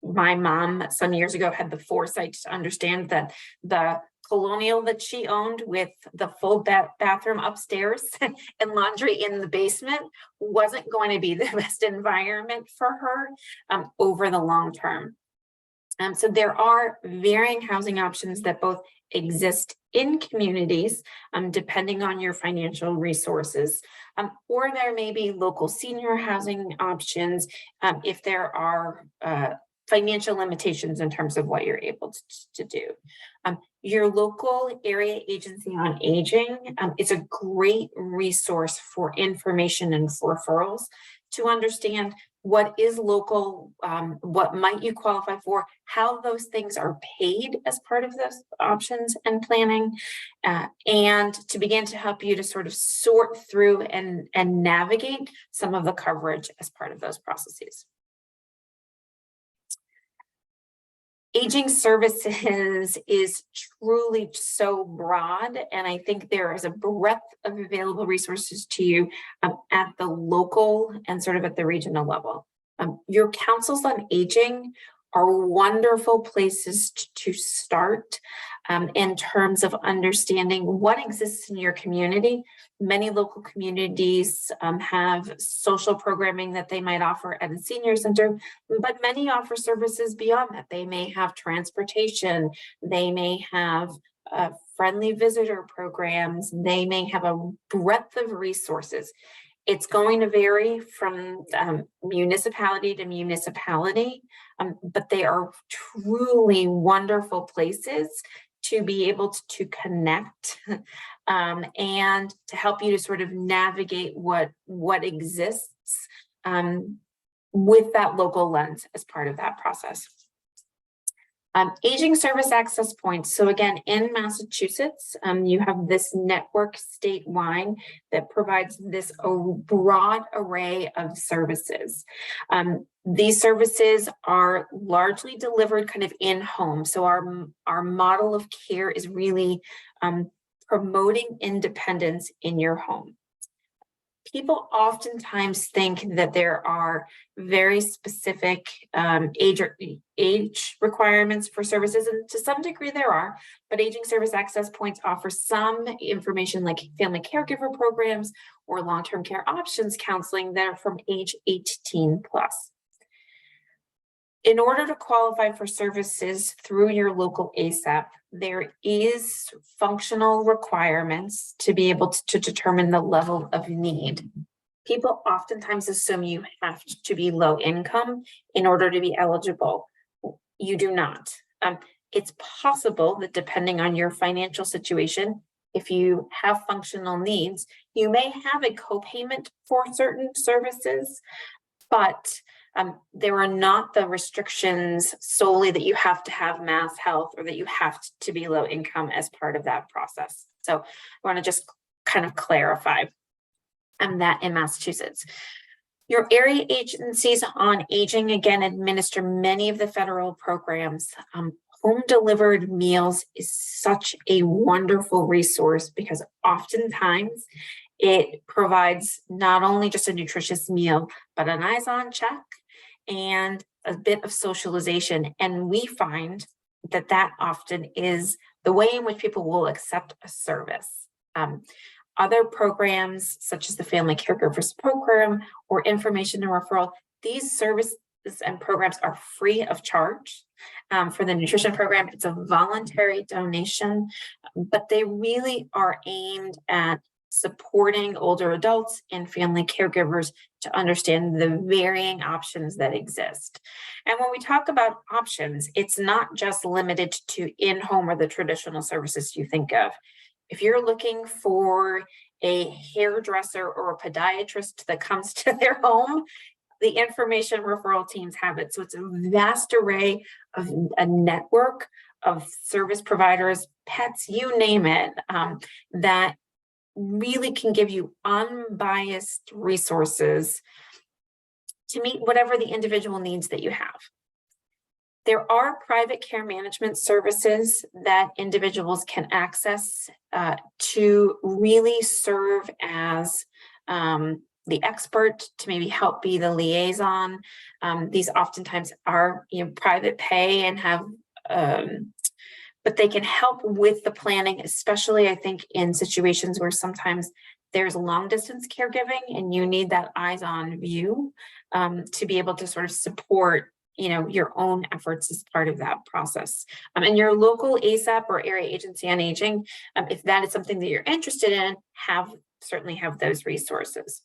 My mom some years ago had the foresight to understand that the colonial that she owned with the full bathroom upstairs and laundry in the basement wasn't going to be the best environment for her over the long term. So there are varying housing options that both exist in communities, depending on your financial resources, or there may be local senior housing options if there are financial limitations in terms of what you're able to do. Your local area agency on aging is a great resource for information and for referrals to understand what is local, what might you qualify for, how those things are paid as part of those options and planning, and to begin to help you to sort of sort through and navigate some of the coverage as part of those processes. Aging services is truly so broad, and I think there is a breadth of available resources to you at the local and sort of at the regional level. Your councils on aging are wonderful places to start in terms of understanding what exists in your community. Many local communities have social programming that they might offer at a senior center, but many offer services beyond that. They may have transportation, they may have friendly visitor programs, they may have a breadth of resources. It's going to vary from municipality to municipality, but they are truly wonderful places to be able to connect and to help you to sort of navigate what exists with that local lens as part of that process. Aging service access points. So again, in Massachusetts, you have this network statewide that provides this broad array of services. These services are largely delivered kind of in home. So our model of care is really promoting independence in your home. People oftentimes think that there are very specific age requirements for services, and to some degree there are, but aging service access points offer some information like family caregiver programs or long-term care options counseling that are from age 18 plus. In order to qualify for services through your local ASAP, there is functional requirements to be able to determine the level of need. People oftentimes assume you have to be low income in order to be eligible. You do not. It's possible that depending on your financial situation, if you have functional needs, you may have a copayment for certain services, but there are not the restrictions solely that you have to have mass health or that you have to be low income as part of that process. So I want to just kind of clarify that in Massachusetts. Your area agencies on aging, again, administer many of the federal programs. Home delivered meals is such a wonderful resource because oftentimes it provides not only just a nutritious meal, but an eyes-on check and a bit of socialization. And we find that that often is the way in which people will accept a service. Other programs, such as the Family Caregivers Program or Information and Referral, these services and programs are free of charge. For the nutrition program, it's a voluntary donation, but they really are aimed at supporting older adults and family caregivers to understand the varying options that exist. And when we talk about options, it's not just limited to in-home or the traditional services you think of. If you're looking for a hairdresser or a podiatrist that comes to their home, the information referral teams have it. So it's a vast array of a network of service providers, pets, you name it, that really can give you unbiased resources to meet whatever the individual needs that you have. There are private care management services that individuals can access to really serve as the expert, to maybe help be the liaison. These oftentimes are private pay and have but they can help with the planning, especially I think in situations where sometimes there's long distance caregiving and you need that eyes on view to be able to sort of support your own efforts as part of that process. And your local ASAP or area agency on aging, if that is something that you're interested in, certainly have those resources.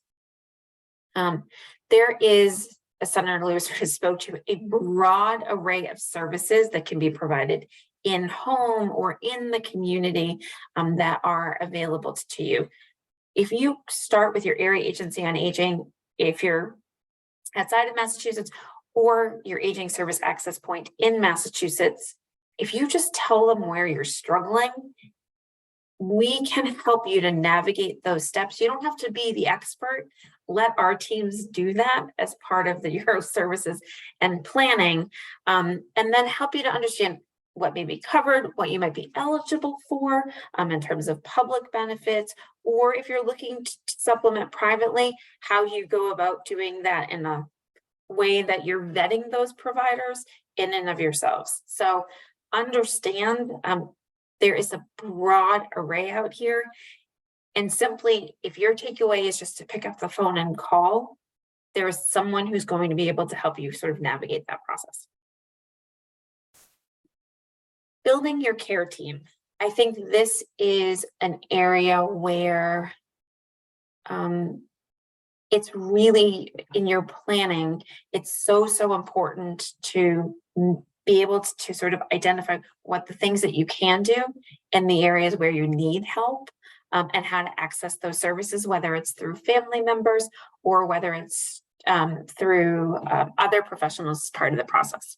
There is, as Senator Lewis spoke to, a broad array of services that can be provided in home or in the community that are available to you. If you start with your area agency on aging, if you're outside of Massachusetts, or your aging service access point in Massachusetts, if you just tell them where you're struggling, we can help you to navigate those steps. You don't have to be the expert. Let our teams do that as part of your services and planning, and then help you to understand what may be covered, what you might be eligible for in terms of public benefits, or if you're looking to supplement privately, how you go about doing that in a way that you're vetting those providers in and of yourselves. So understand there is a broad array out here. And simply, if your takeaway is just to pick up the phone and call, there is someone who's going to be able to help you sort of navigate that process. Building your care team. I think this is an area where it's really in your planning, it's so important to be able to sort of identify what the things that you can do and the areas where you need help and how to access those services, whether it's through family members or whether it's through other professionals as part of the process.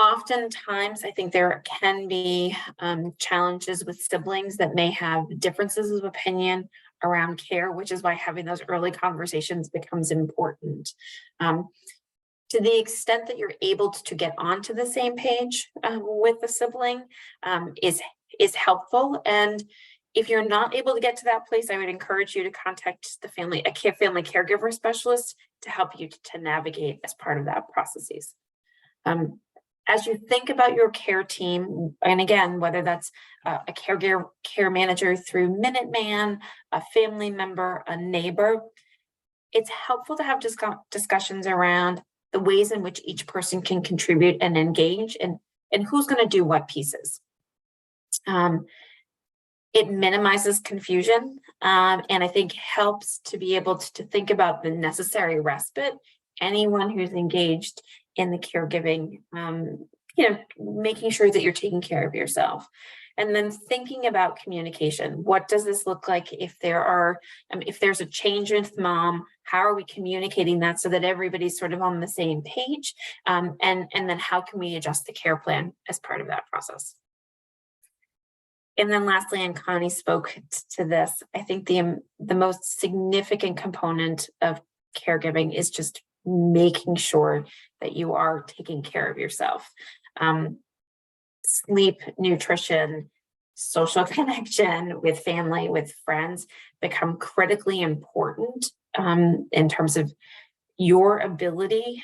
Oftentimes, I think there can be challenges with siblings that may have differences of opinion around care, which is why having those early conversations becomes important. To the extent that you're able to get onto the same page with the sibling is helpful. And if you're not able to get to that place, I would encourage you to contact the family caregiver specialist to help you to navigate as part of that processes. As you think about your care team, and again, whether that's a care manager through Minuteman, a family member, a neighbor, it's helpful to have discussions around the ways in which each person can contribute and engage, and who's going to do what pieces. It minimizes confusion, and I think helps to be able to think about the necessary respite. Anyone who's engaged in the caregiving, making sure that you're taking care of yourself. And then thinking about communication. What does this look like if there's a change with mom? How are we communicating that so that everybody's sort of on the same page? And then how can we adjust the care plan as part of that process? And then lastly, and Connie spoke to this, I think the most significant component of caregiving is just making sure that you are taking care of yourself. Sleep, nutrition, social connection with family, with friends become critically important in terms of your ability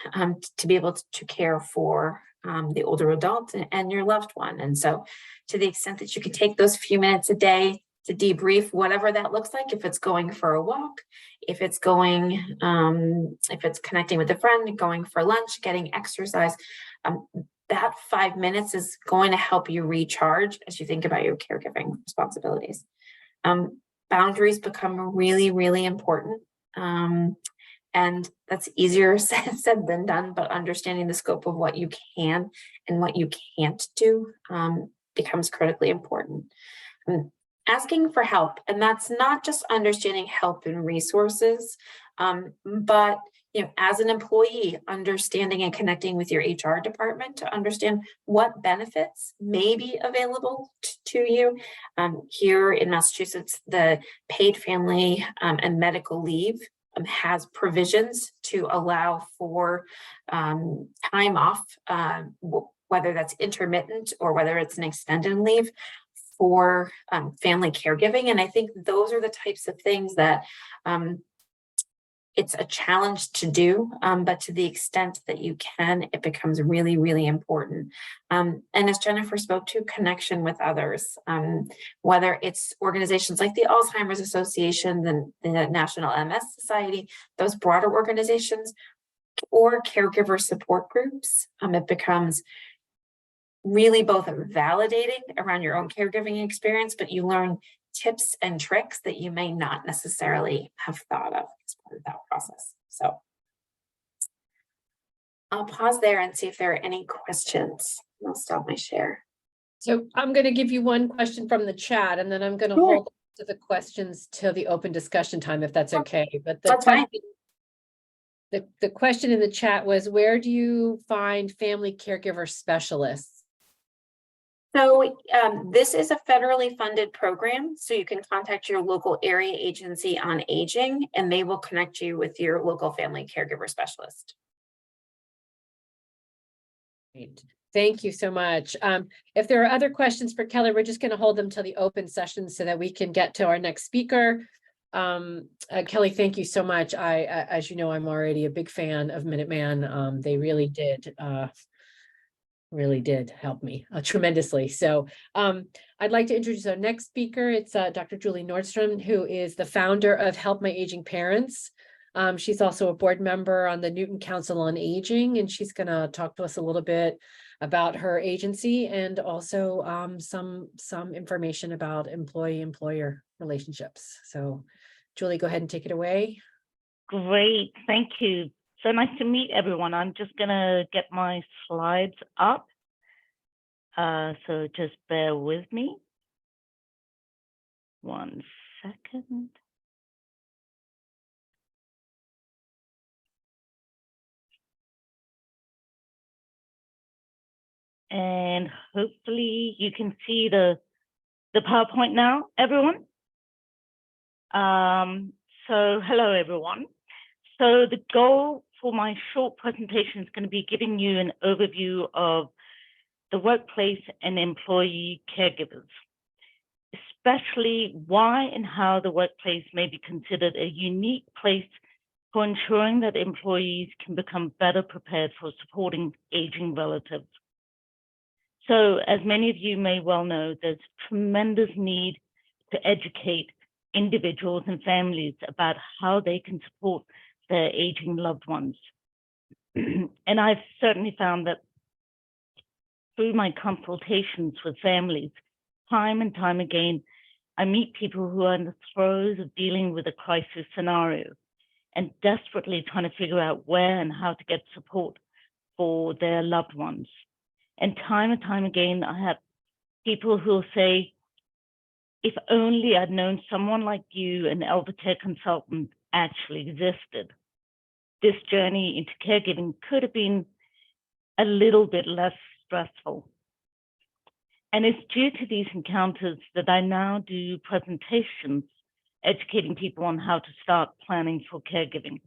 to be able to care for the older adult and your loved one. And so to the extent that you can take those few minutes a day to debrief, whatever that looks like, if it's going for a walk, if it's connecting with a friend, going for lunch, getting exercise, that 5 minutes is going to help you recharge as you think about your caregiving responsibilities. Boundaries become really, really important. And that's easier said than done, but understanding the scope of what you can and what you can't do becomes critically important. Asking for help, and that's not just understanding help and resources, but as an employee, understanding and connecting with your HR department to understand what benefits may be available to you. Here in Massachusetts, the paid family and medical leave has provisions to allow for time off, whether that's intermittent or whether it's an extended leave for family caregiving. And I think those are the types of things that it's a challenge to do, but to the extent that you can, it becomes really, really important. And as Jennifer spoke to, connection with others, whether it's organizations like the Alzheimer's Association, the National MS Society, those broader organizations, or caregiver support groups, it becomes really both validating around your own caregiving experience, but you learn tips and tricks that you may not necessarily have thought of as part of that process. So I'll pause there and see if there are any questions. I'll stop my share. So I'm going to give you one question from the chat, and then I'm going to hold to the questions till the open discussion time, if that's okay. But that's fine. The question in the chat was, where do you find family caregiver specialists? So this is a federally funded program, so you can contact your local area agency on aging, and they will connect you with your local family caregiver specialist. Great. Thank you so much. If there are other questions for Kelly, we're just going to hold them till the open session so that we can get to our next speaker. Kelly, thank you so much. As you know, I'm already a big fan of Minuteman. They really did help me tremendously. So I'd like to introduce our next speaker. It's Dr. Julie Nostrand, who is the founder of Help My Aging Parents. She's also a board member on the Newton Council on Aging, and she's going to talk to us a little bit about her agency and also some information about employee-employer relationships. So Julie, go ahead and take it away. Great, thank you. So nice to meet everyone. I'm just going to get my slides up. So just bear with me. 1 second. And hopefully you can see the PowerPoint now, everyone. So hello, everyone. So the goal for my short presentation is going to be giving you an overview of the workplace and employee caregivers, especially why and how the workplace may be considered a unique place for ensuring that employees can become better prepared for supporting aging relatives. So as many of you may well know, there's tremendous need to educate individuals and families about how they can support their aging loved ones. And I've certainly found that through my consultations with families, time and time again, I meet people who are in the throes of dealing with a crisis scenario and desperately trying to figure out where and how to get support for their loved ones. And time again, I have people who will say, if only I'd known someone like you, an eldercare consultant, actually existed, this journey into caregiving could have been a little bit less stressful. And it's due to these encounters that I now do presentations educating people on how to start planning for caregiving.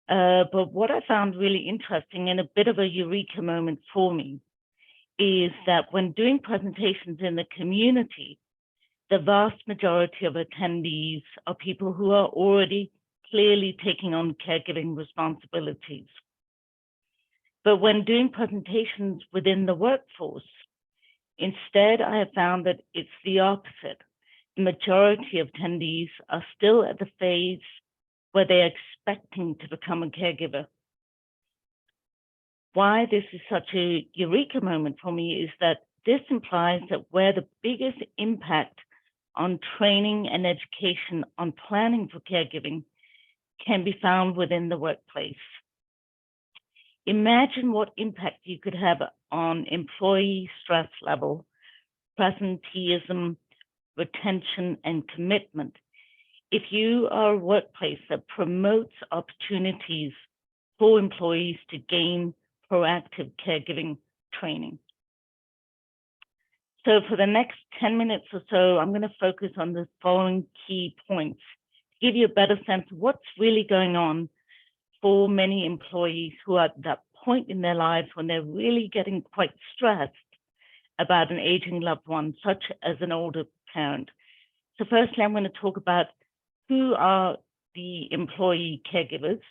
But what I found really interesting and a bit of a eureka moment for me is that when doing presentations in the community, the vast majority of attendees are people who are already clearly taking on caregiving responsibilities. But when doing presentations within the workforce, instead, I have found that it's the opposite. The majority of attendees are still at the phase where they're expecting to become a caregiver. Why this is such a eureka moment for me is that this implies that where the biggest impact on training and education on planning for caregiving can be found within the workplace. Imagine what impact you could have on employee stress level, presenteeism, retention, and commitment if you are a workplace that promotes opportunities for employees to gain proactive caregiving training. So for the next 10 minutes or so, I'm going to focus on the following key points to give you a better sense of what's really going on for many employees who are at that point in their lives when they're really getting quite stressed about an aging loved one, such as an older parent. So firstly, I'm going to talk about who are the employee caregivers,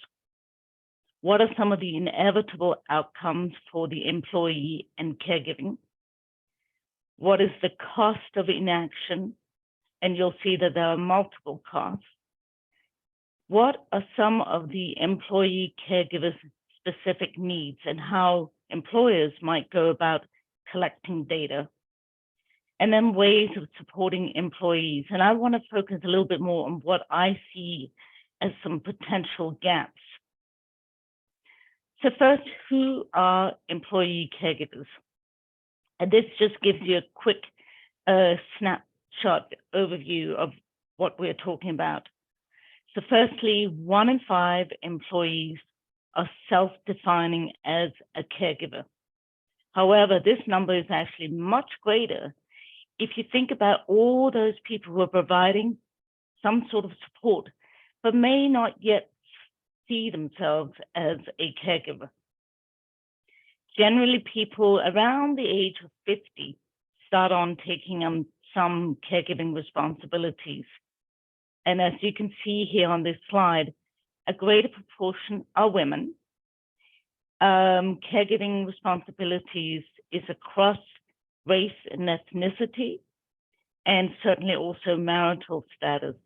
what are some of the inevitable outcomes for the employee and caregiving, what is the cost of inaction, and you'll see that there are multiple costs. What are some of the employee caregivers' specific needs and how employers might go about collecting data? And then ways of supporting employees. And I want to focus a little bit more on what I see as some potential gaps. So first, who are employee caregivers? And this just gives you a quick snapshot overview of what we're talking about. So firstly, 1 in 5 employees are self-defining as a caregiver. However, this number is actually much greater if you think about all those people who are providing some sort of support, but may not yet see themselves as a caregiver. Generally, people around the age of 50 start on taking on some caregiving responsibilities. And as you can see here on this slide, a greater proportion are women. Caregiving responsibilities is across race and ethnicity, and certainly also marital status.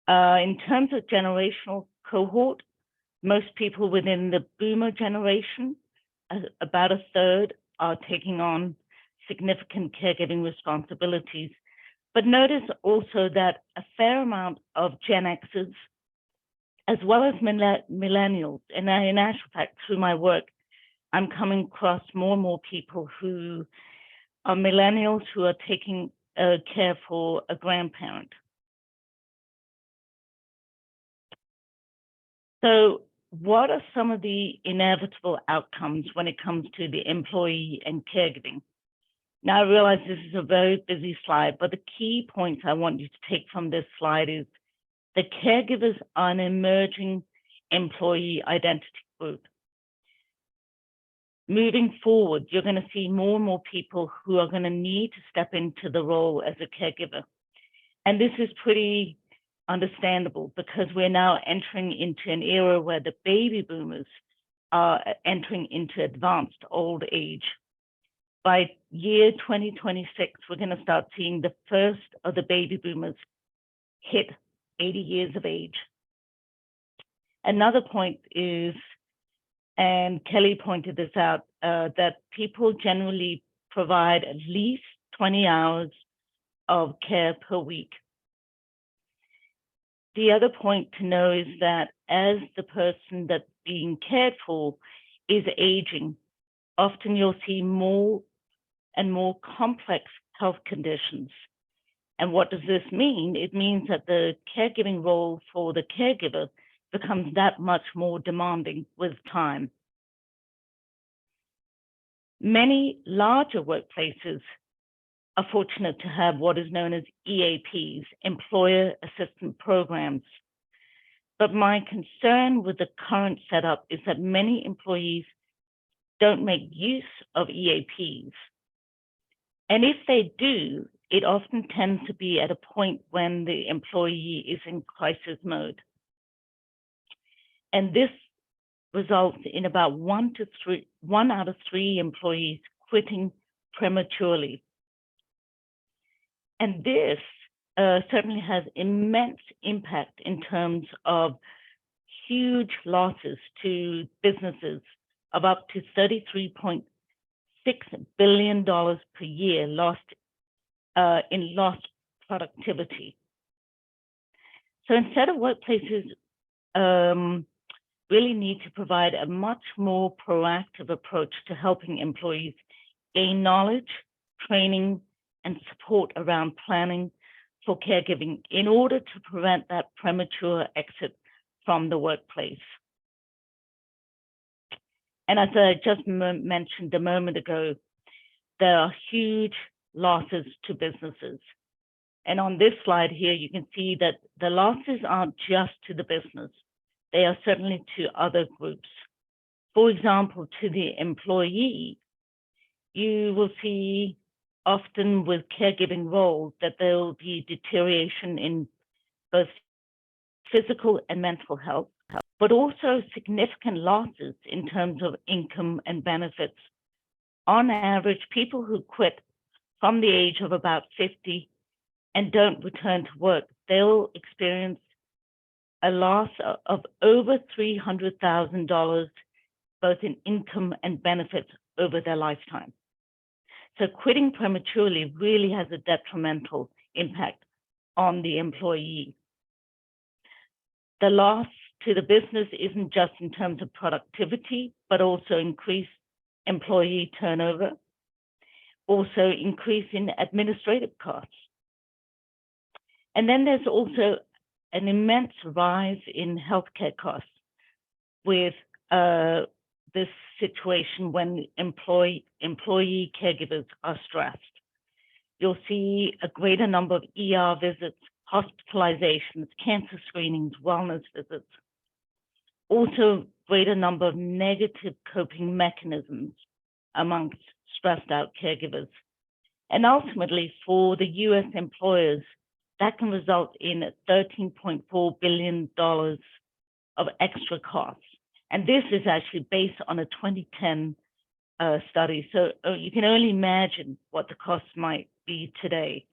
In terms of generational cohort, most people within the boomer generation, about 1/3, are taking on significant caregiving responsibilities. But notice also that a fair amount of Gen Xers, as well as millennials, and in actual fact, through my work, I'm coming across more and more people who are millennials who are taking care for a grandparent. So what are some of the inevitable outcomes when it comes to the employee and caregiving? Now, I realize this is a very busy slide, but the key points I want you to take from this slide is the caregivers are an emerging employee identity group. Moving forward, you're going to see more and more people who are going to need to step into the role as a caregiver. And this is pretty understandable because we're now entering into an era where the baby boomers are entering into advanced old age. By year 2026, we're going to start seeing the first of the baby boomers hit 80 years of age. Another point is, and Kelly pointed this out, that people generally provide at least 20 hours of care per week. The other point to know is that as the person that's being cared for is aging, often you'll see more and more complex health conditions. And what does this mean? It means that the caregiving role for the caregiver becomes that much more demanding with time. Many larger workplaces are fortunate to have what is known as EAPs, Employer Assistance Programs. But my concern with the current setup is that many employees don't make use of EAPs. And if they do, it often tends to be at a point when the employee is in crisis mode. And this results in about one out of three employees quitting prematurely. And this certainly has immense impact in terms of huge losses to businesses of up to $33.6 billion per year lost in lost productivity. So instead of workplaces really need to provide a much more proactive approach to helping employees gain knowledge, training, and support around planning for caregiving in order to prevent that premature exit from the workplace. And as I just mentioned a moment ago, there are huge losses to businesses. And on this slide here, you can see that the losses aren't just to the business. They are certainly to other groups. For example, to the employee, you will see often with caregiving roles that there will be deterioration in both physical and mental health, but also significant losses in terms of income and benefits. On average, people who quit from the age of about 50 and don't return to work, they'll experience a loss of over $300,000, both in income and benefits over their lifetime. So quitting prematurely really has a detrimental impact on the employee. The loss to the business isn't just in terms of productivity, but also increased employee turnover, also increase in administrative costs. And then there's also an immense rise in healthcare costs with this situation when employee caregivers are stressed. You'll see a greater number of ER visits, hospitalizations, cancer screenings, wellness visits. Also, greater number of negative coping mechanisms amongst stressed out caregivers. And ultimately, for the US employers, that can result in $13.4 billion of extra costs. And this is actually based on a 2010 study. So you can only imagine what the costs might be today.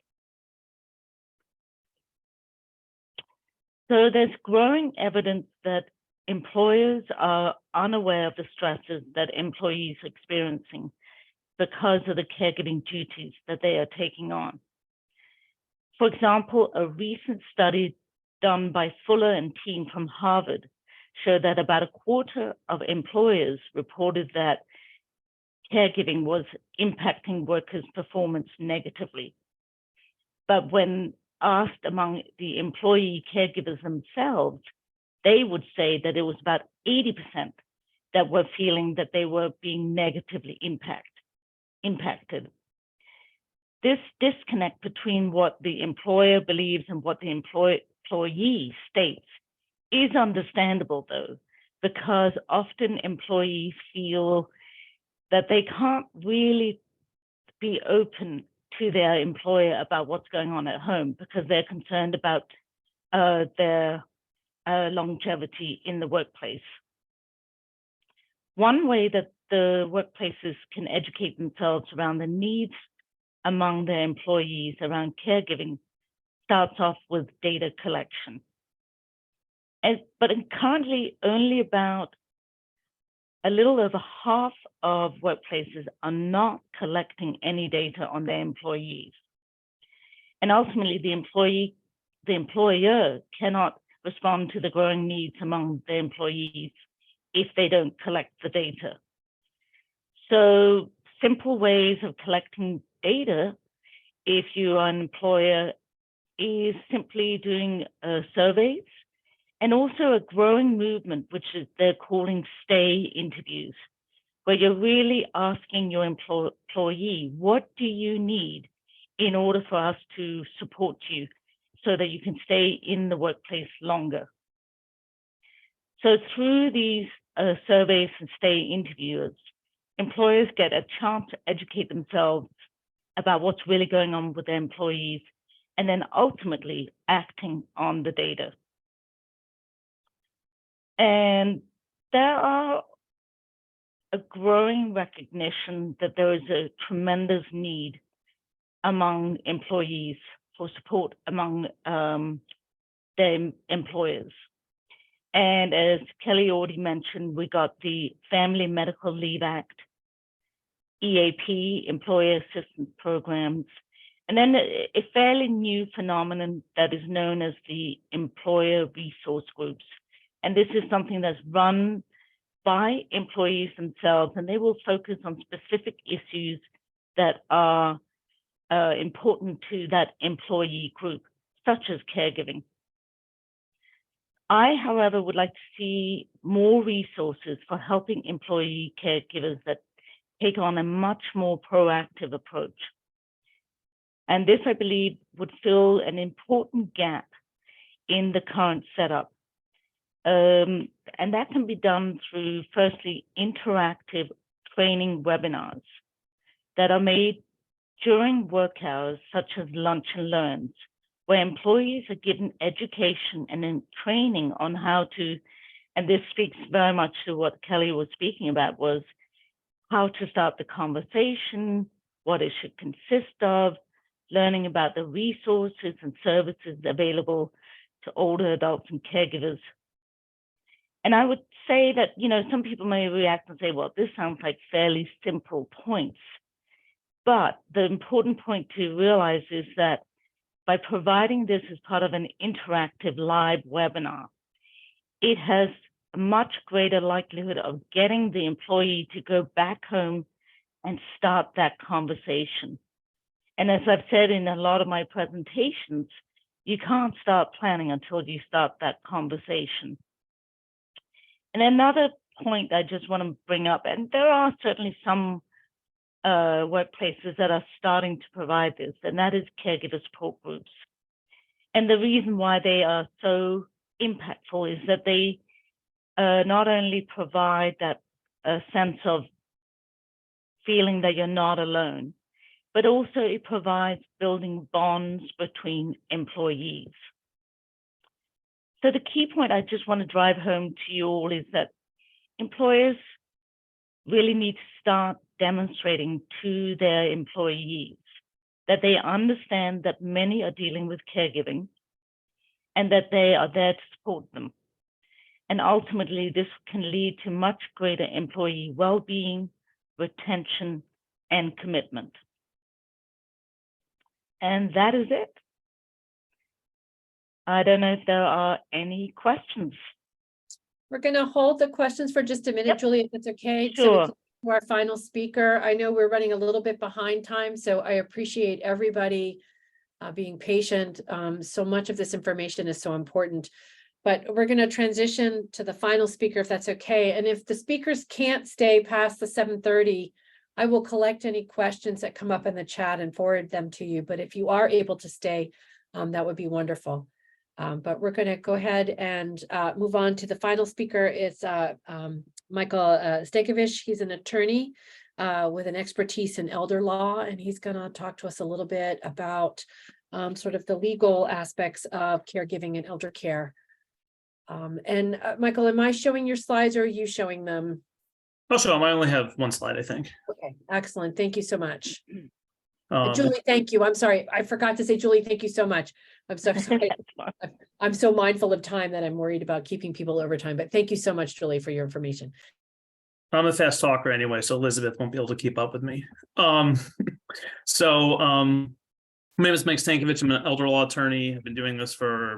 So there's growing evidence that employers are unaware of the stresses that employees are experiencing because of the caregiving duties that they are taking on. For example, a recent study done by Fuller and team from Harvard showed that about a quarter of employers reported that caregiving was impacting workers' performance negatively. But when asked among the employee caregivers themselves, they would say that it was about 80% that were feeling that they were being negatively impacted. This disconnect between what the employer believes and what the employee states is understandable, though, because often employees feel that they can't really be open to their employer about what's going on at home because they're concerned about their longevity in the workplace. One way that the workplaces can educate themselves around the needs among their employees around caregiving starts off with data collection. But currently only about a little over half of workplaces are not collecting any data on their employees. And ultimately the employer cannot respond to the growing needs among the employees if they don't collect the data. So simple ways of collecting data, if you are an employer, is simply doing surveys, and also a growing movement, which is they're calling stay interviews, where you're really asking your employee, what do you need in order for us to support you so that you can stay in the workplace longer? So through these surveys and stay interviews, employers get a chance to educate themselves about what's really going on with their employees, and then ultimately acting on the data. And there are a growing recognition that there is a tremendous need among employees for support among their employers. And as Kelly already mentioned, we got the Family Medical Leave Act, EAP, Employer Assistance Programs, and then a fairly new phenomenon that is known as the Employer Resource Groups. And this is something that's run by employees themselves, and they will focus on specific issues that are important to that employee group, such as caregiving. I, however, would like to see more resources for helping employee caregivers that take on a much more proactive approach. And this, I believe, would fill an important gap in the current setup. And that can be done through, firstly, interactive training webinars that are made during work hours, such as lunch and learns, where employees are given education and then training on how to, and this speaks very much to what Kelly was speaking about, was how to start the conversation, what it should consist of, learning about the resources and services available to older adults and caregivers. And I would say that, you know, some people may react and say, well, this sounds like fairly simple points. But the important point to realize is that by providing this as part of an interactive live webinar, it has a much greater likelihood of getting the employee to go back home and start that conversation. And as I've said in a lot of my presentations, you can't start planning until you start that conversation. And another point I just want to bring up, and there are certainly some workplaces that are starting to provide this, and that is caregiver support groups. And the reason why they are so impactful is that they not only provide that sense of feeling that you're not alone, but also it provides building bonds between employees. So the key point I just want to drive home to you all is that employers really need to start demonstrating to their employees that they understand that many are dealing with caregiving and that they are there to support them. And ultimately, this can lead to much greater employee well-being, retention, and commitment. And that is it. I don't know if there are any questions. We're going to hold the questions for just a minute, Julie, if it's okay. So we Sure. can to our final speaker. I know we're running a little bit behind time, so I appreciate everybody being patient. So much of this information is so important. But we're going to transition to the final speaker, if that's okay. And if the speakers can't stay past the 7:30, I will collect any questions that come up in the chat and forward them to you. But if you are able to stay, that would be wonderful. But we're going to go ahead and move on to the final speaker. It's Michael Stankavish. He's an attorney with an expertise in elder law, and he's going to talk to us a little bit about sort of the legal aspects of caregiving and elder care. Michael, am I showing your slides or are you showing them? I'll show them. I only have one slide, I think. Okay, excellent. Thank you so much. Julie, thank you. I'm sorry. I forgot to say, Julie, thank you so much. I'm so sorry. I'm so mindful of time that I'm worried about keeping people over time, but thank you so much, Julie, for your information. I'm a fast talker anyway, so Elizabeth won't be able to keep up with me. My name is Mike Stankavish. I'm an elder law attorney. I've been doing this for,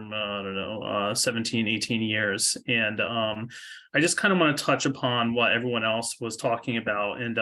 17, 18 years. And I just kind of want to touch upon what everyone else was talking about. And,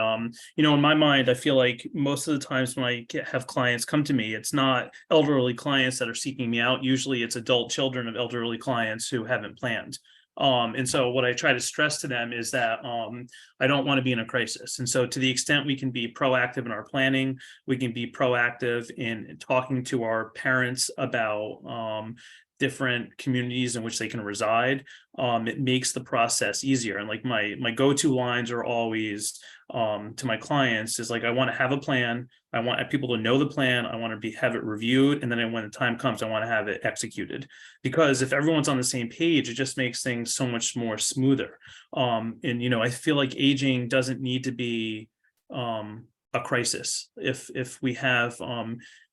in my mind, I feel like most of the times when I have clients come to me, it's not elderly clients that are seeking me out. Usually it's adult children of elderly clients who haven't planned. And so what I try to stress to them is that I don't want to be in a crisis. And so to the extent we can be proactive in our planning, we can be proactive in talking to our parents about different communities in which they can reside. It makes the process easier. And like my go-to lines are always to my clients is like, I want to have a plan. I want people to know the plan. I want to have it reviewed. And then when the time comes, I want to have it executed. Because if everyone's on the same page, it just makes things so much more smoother. I feel like aging doesn't need to be a crisis. If we have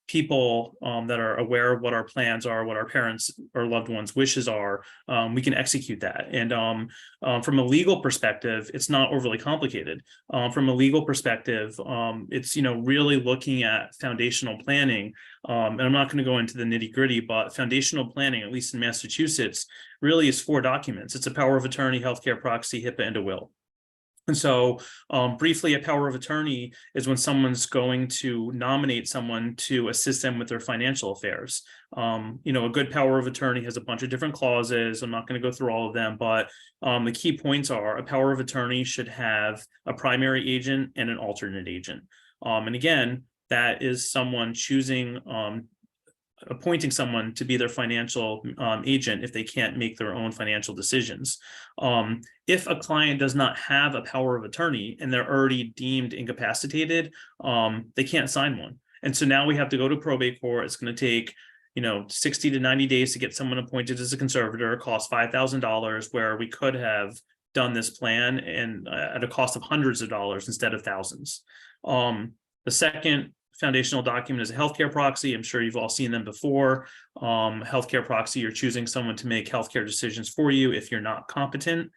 people that are aware of what our plans are, what our parents or loved ones' wishes are, we can execute that. And from a legal perspective, it's not overly complicated. From a legal perspective, it's really looking at foundational planning. And I'm not going to go into the nitty-gritty, but foundational planning, at least in Massachusetts, really is 4 documents. It's a power of attorney, healthcare proxy, HIPAA, and a will. And so briefly, a power of attorney is when someone's going to nominate someone to assist them with their financial affairs. A good power of attorney has a bunch of different clauses. I'm not going to go through all of them, but the key points are a power of attorney should have a primary agent and an alternate agent. And again, that is someone choosing appointing someone to be their financial agent if they can't make their own financial decisions. If a client does not have a power of attorney and they're already deemed incapacitated, they can't sign one. And so now we have to go to probate court. It's going to take 60 to 90 days to get someone appointed as a conservator. It costs $5,000, where we could have done this plan and at a cost of hundreds of dollars instead of thousands. The second foundational document is a healthcare proxy. I'm sure you've all seen them before. Healthcare proxy, you're choosing someone to make healthcare decisions for you if you're not competent.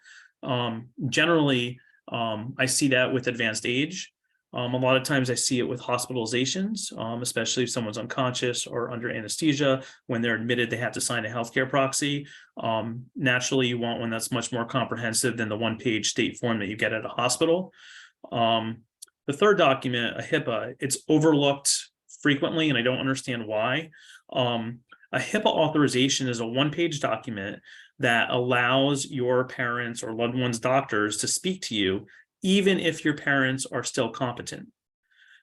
Generally, I see that with advanced age. A lot of times I see it with hospitalizations, especially if someone's unconscious or under anesthesia. When they're admitted, they have to sign a healthcare proxy. Naturally, you want one that's much more comprehensive than the one-page state form that you get at a hospital. The third document, a HIPAA, it's overlooked frequently, and I don't understand why. A HIPAA authorization is a one-page document that allows your parents or loved ones' doctors to speak to you, even if your parents are still competent.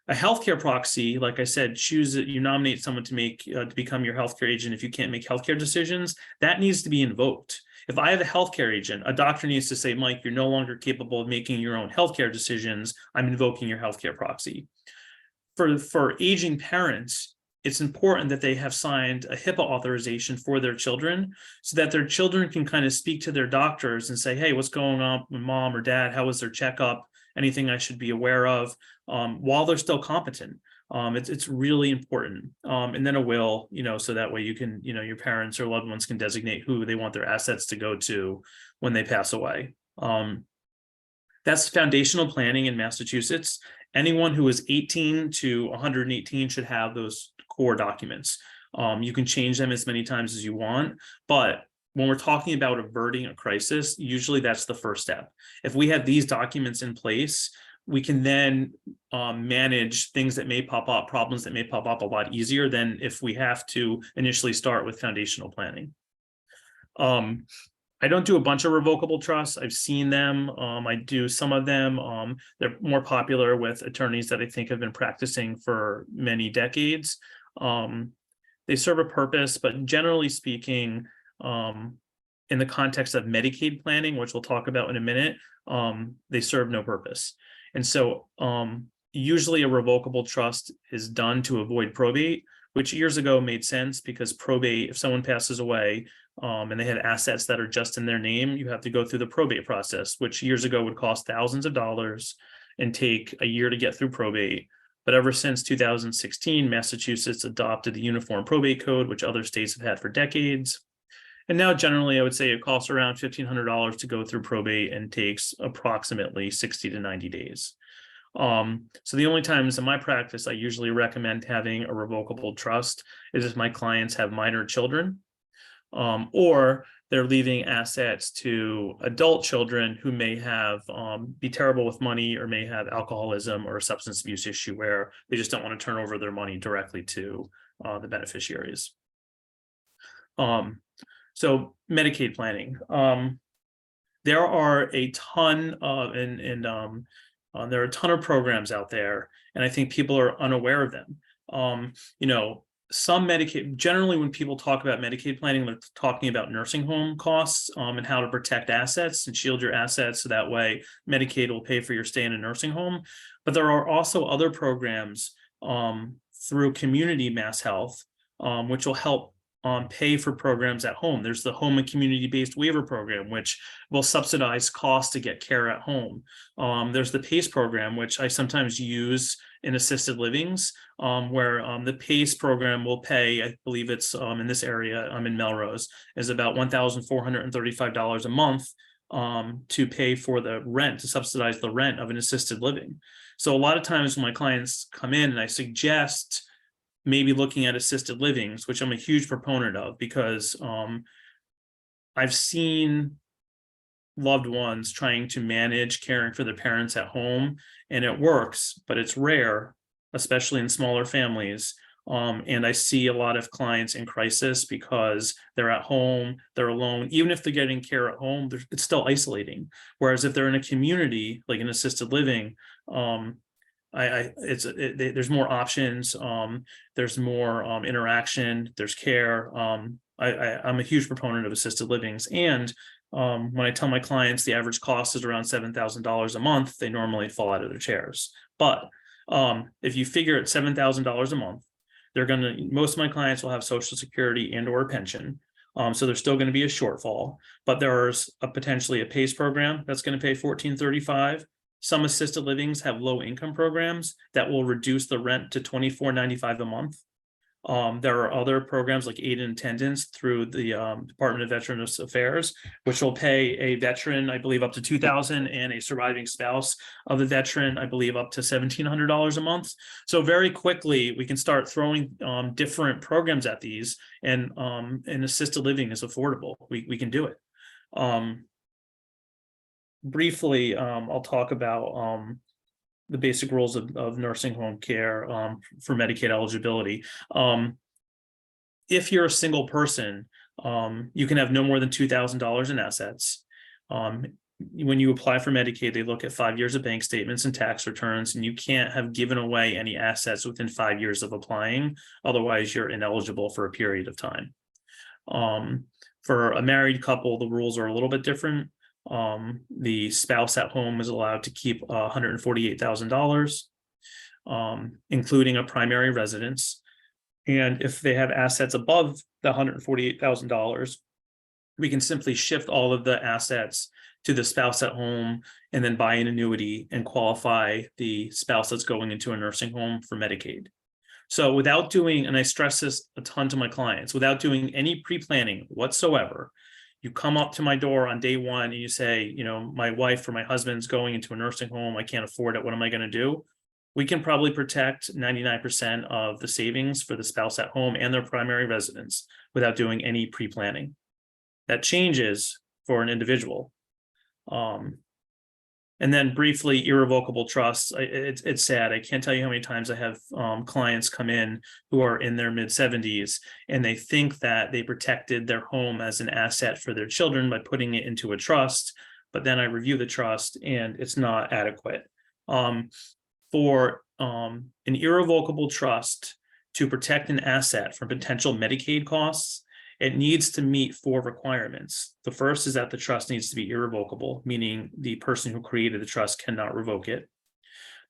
A healthcare proxy, like I said, you nominate someone to become your healthcare agent if you can't make healthcare decisions. That needs to be invoked. If I have a healthcare agent, a doctor needs to say, Mike, you're no longer capable of making your own healthcare decisions. I'm invoking your healthcare proxy. For aging parents, it's important that they have signed a HIPAA authorization for their children so that their children can kind of speak to their doctors and say, hey, what's going on with mom or dad? How was their checkup? Anything I should be aware of while they're still competent. It's really important. And then a will, so that way you can, your parents or loved ones can designate who they want their assets to go to when they pass away. That's foundational planning in Massachusetts. Anyone who is 18 to 118 should have those core documents. You can change them as many times as you want, but when we're talking about averting a crisis, usually that's the first step. If we have these documents in place, we can then manage things that may pop up, problems that may pop up a lot easier than if we have to initially start with foundational planning. I don't do a bunch of revocable trusts. I've seen them. I do some of them. They're more popular with attorneys that I think have been practicing for many decades. They serve a purpose, but generally speaking, in the context of Medicaid planning, which we'll talk about in a minute, they serve no purpose. And so usually a revocable trust is done to avoid probate, which years ago made sense because probate, if someone passes away and they had assets that are just in their name, you have to go through the probate process, which years ago would cost thousands of dollars and take a year to get through probate. But ever since 2016, Massachusetts adopted the Uniform Probate Code, which other states have had for decades. And now generally, I would say it costs around $1,500 to go through probate and takes approximately 60 to 90 days. So the only times in my practice I usually recommend having a revocable trust is if my clients have minor children, or they're leaving assets to adult children who may have be terrible with money or may have alcoholism or a substance abuse issue where they just don't want to turn over their money directly to the beneficiaries. So Medicaid planning. There are a ton of there are a ton of programs out there, and I think people are unaware of them. Some Medicaid, generally when people talk about Medicaid planning, they're talking about nursing home costs and how to protect assets and shield your assets so that way Medicaid will pay for your stay in a nursing home. But there are also other programs through community mass health, which will help pay for programs at home. There's the home and community-based waiver program, which will subsidize costs to get care at home. There's the PACE program, which I sometimes use in assisted livings, where the PACE program will pay, I believe it's in this area, I'm in Melrose, is about $1,435 a month to pay for the rent, to subsidize the rent of an assisted living. So a lot of times when my clients come in and I suggest maybe looking at assisted livings, which I'm a huge proponent of because I've seen loved ones trying to manage caring for their parents at home, and it works, but it's rare, especially in smaller families. And I see a lot of clients in crisis because they're at home, they're alone. Even if they're getting care at home, it's still isolating. Whereas if they're in a community, like an assisted living, there's more options, there's more interaction, there's care. I'm a huge proponent of assisted livings, and when I tell my clients the average cost is around $7,000 a month, they normally fall out of their chairs. But if you figure at $7,000 a month, most of my clients will have Social Security and or a pension. So there's still going to be a shortfall, but there's potentially a PACE program that's going to pay $1,435. Some assisted livings have low income programs that will reduce the rent to $24.95 a month. There are other programs like aid and attendance through the Department of Veterans Affairs, which will pay a veteran, I believe, up to $2,000, and a surviving spouse of the veteran, I believe, up to $1,700 a month. So very quickly, we can start throwing different programs at these, and assisted living is affordable. We can do it. Briefly, I'll talk about the basic rules of nursing home care for Medicaid eligibility. If you're a single person, you can have no more than $2,000 in assets. When you apply for Medicaid, they look at 5 years of bank statements and tax returns, and you can't have given away any assets within 5 years of applying. Otherwise, you're ineligible for a period of time. For a married couple, the rules are a little bit different. The spouse at home is allowed to keep $148,000, including a primary residence. And if they have assets above the $148,000, we can simply shift all of the assets to the spouse at home and then buy an annuity and qualify the spouse that's going into a nursing home for Medicaid. So without doing, and I stress this a ton to my clients, without doing any pre-planning whatsoever, you come up to my door on day one and you say, my wife or my husband's going into a nursing home. I can't afford it. What am I going to do? We can probably protect 99% of the savings for the spouse at home and their primary residence without doing any pre-planning. That changes for an individual. And then briefly, irrevocable trusts. It's sad. I can't tell you how many times I have clients come in who are in their mid-70s and they think that they protected their home as an asset for their children by putting it into a trust. But then I review the trust and it's not adequate. For an irrevocable trust to protect an asset from potential Medicaid costs, it needs to meet 4 requirements. The first is that the trust needs to be irrevocable, meaning the person who created the trust cannot revoke it.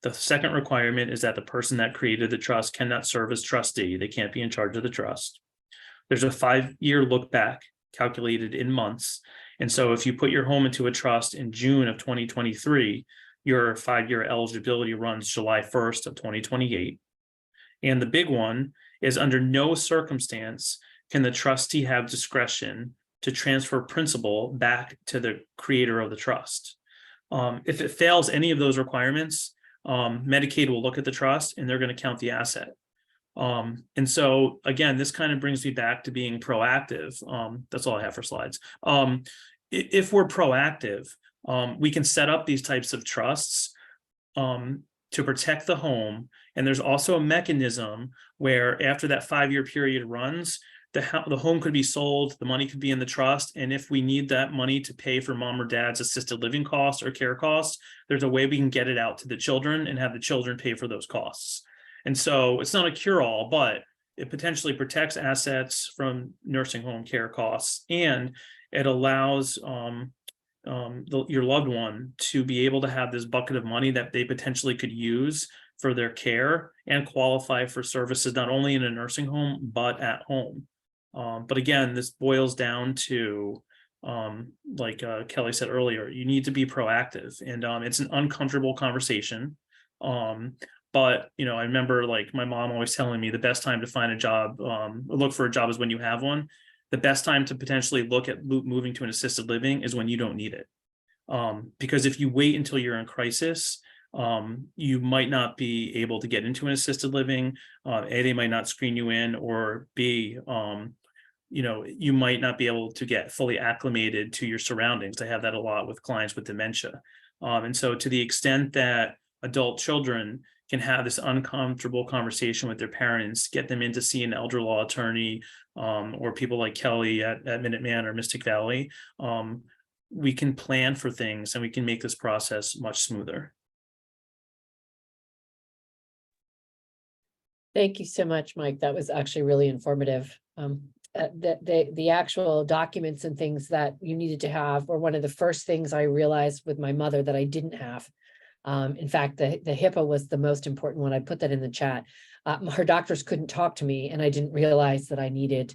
The second requirement is that the person that created the trust cannot serve as trustee. They can't be in charge of the trust. There's a 5-year look back calculated in months. And so if you put your home into a trust in June of 2023, your 5-year eligibility runs July 1st of 2028. And the big one is under no circumstance can the trustee have discretion to transfer principal back to the creator of the trust. If it fails any of those requirements, Medicaid will look at the trust and they're going to count the asset. And so again, this kind of brings me back to being proactive. That's all I have for slides. If we're proactive, we can set up these types of trusts to protect the home. And there's also a mechanism where after that 5-year period runs, the home could be sold, the money could be in the trust. And if we need that money to pay for mom or dad's assisted living costs or care costs, there's a way we can get it out to the children and have the children pay for those costs. And so it's not a cure-all, but it potentially protects assets from nursing home care costs. And it allows your loved one to be able to have this bucket of money that they potentially could use for their care and qualify for services, not only in a nursing home, but at home. But again, this boils down to, like Kelly said earlier, you need to be proactive, and it's an uncomfortable conversation. But, you know, I remember like my mom always telling me the best time to find a job, look for a job is when you have one. The best time to potentially look at moving to an assisted living is when you don't need it. Because if you wait until you're in crisis, you might not be able to get into an assisted living. A, they might not screen you in, or B, you know, you might not be able to get fully acclimated to your surroundings. I have that a lot with clients with dementia. And so to the extent that adult children can have this uncomfortable conversation with their parents, get them in to see an elder law attorney, or people like Kelly at Minuteman or Mystic Valley, we can plan for things and we can make this process much smoother. Thank you so much, Mike. That was actually really informative. The actual documents and things that you needed to have were one of the first things I realized with my mother that I didn't have. In fact, the HIPAA was the most important one. I put that in the chat. Her doctors couldn't talk to me, and I didn't realize that I needed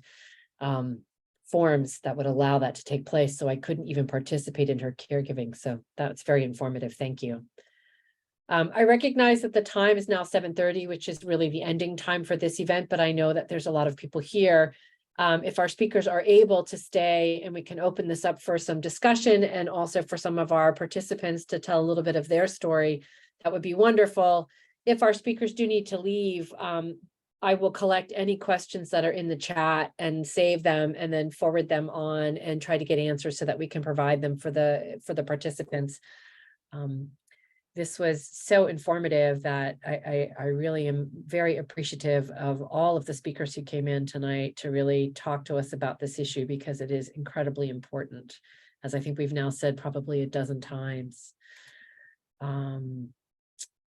forms that would allow that to take place. So I couldn't even participate in her caregiving. So that's very informative. Thank you. I recognize that the time is now 7:30, which is really the ending time for this event, but I know that there's a lot of people here. If our speakers are able to stay, and we can open this up for some discussion and also for some of our participants to tell a little bit of their story, that would be wonderful. If our speakers do need to leave, I will collect any questions that are in the chat and save them and then forward them on and try to get answers so that we can provide them for the participants. This was so informative that I really am very appreciative of all of the speakers who came in tonight to really talk to us about this issue, because it is incredibly important, as I think we've now said probably a dozen times.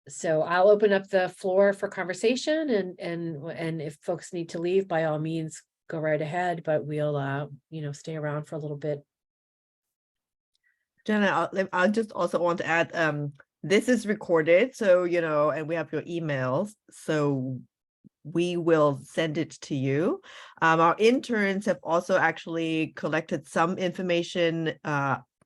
So I'll open up the floor for conversation, and if folks need to leave, by all means, go right ahead, but we'll stay around for a little bit. Jenna, I just also want to add, this is recorded, so, and we have your emails, so we will send it to you. Our interns have also actually collected some information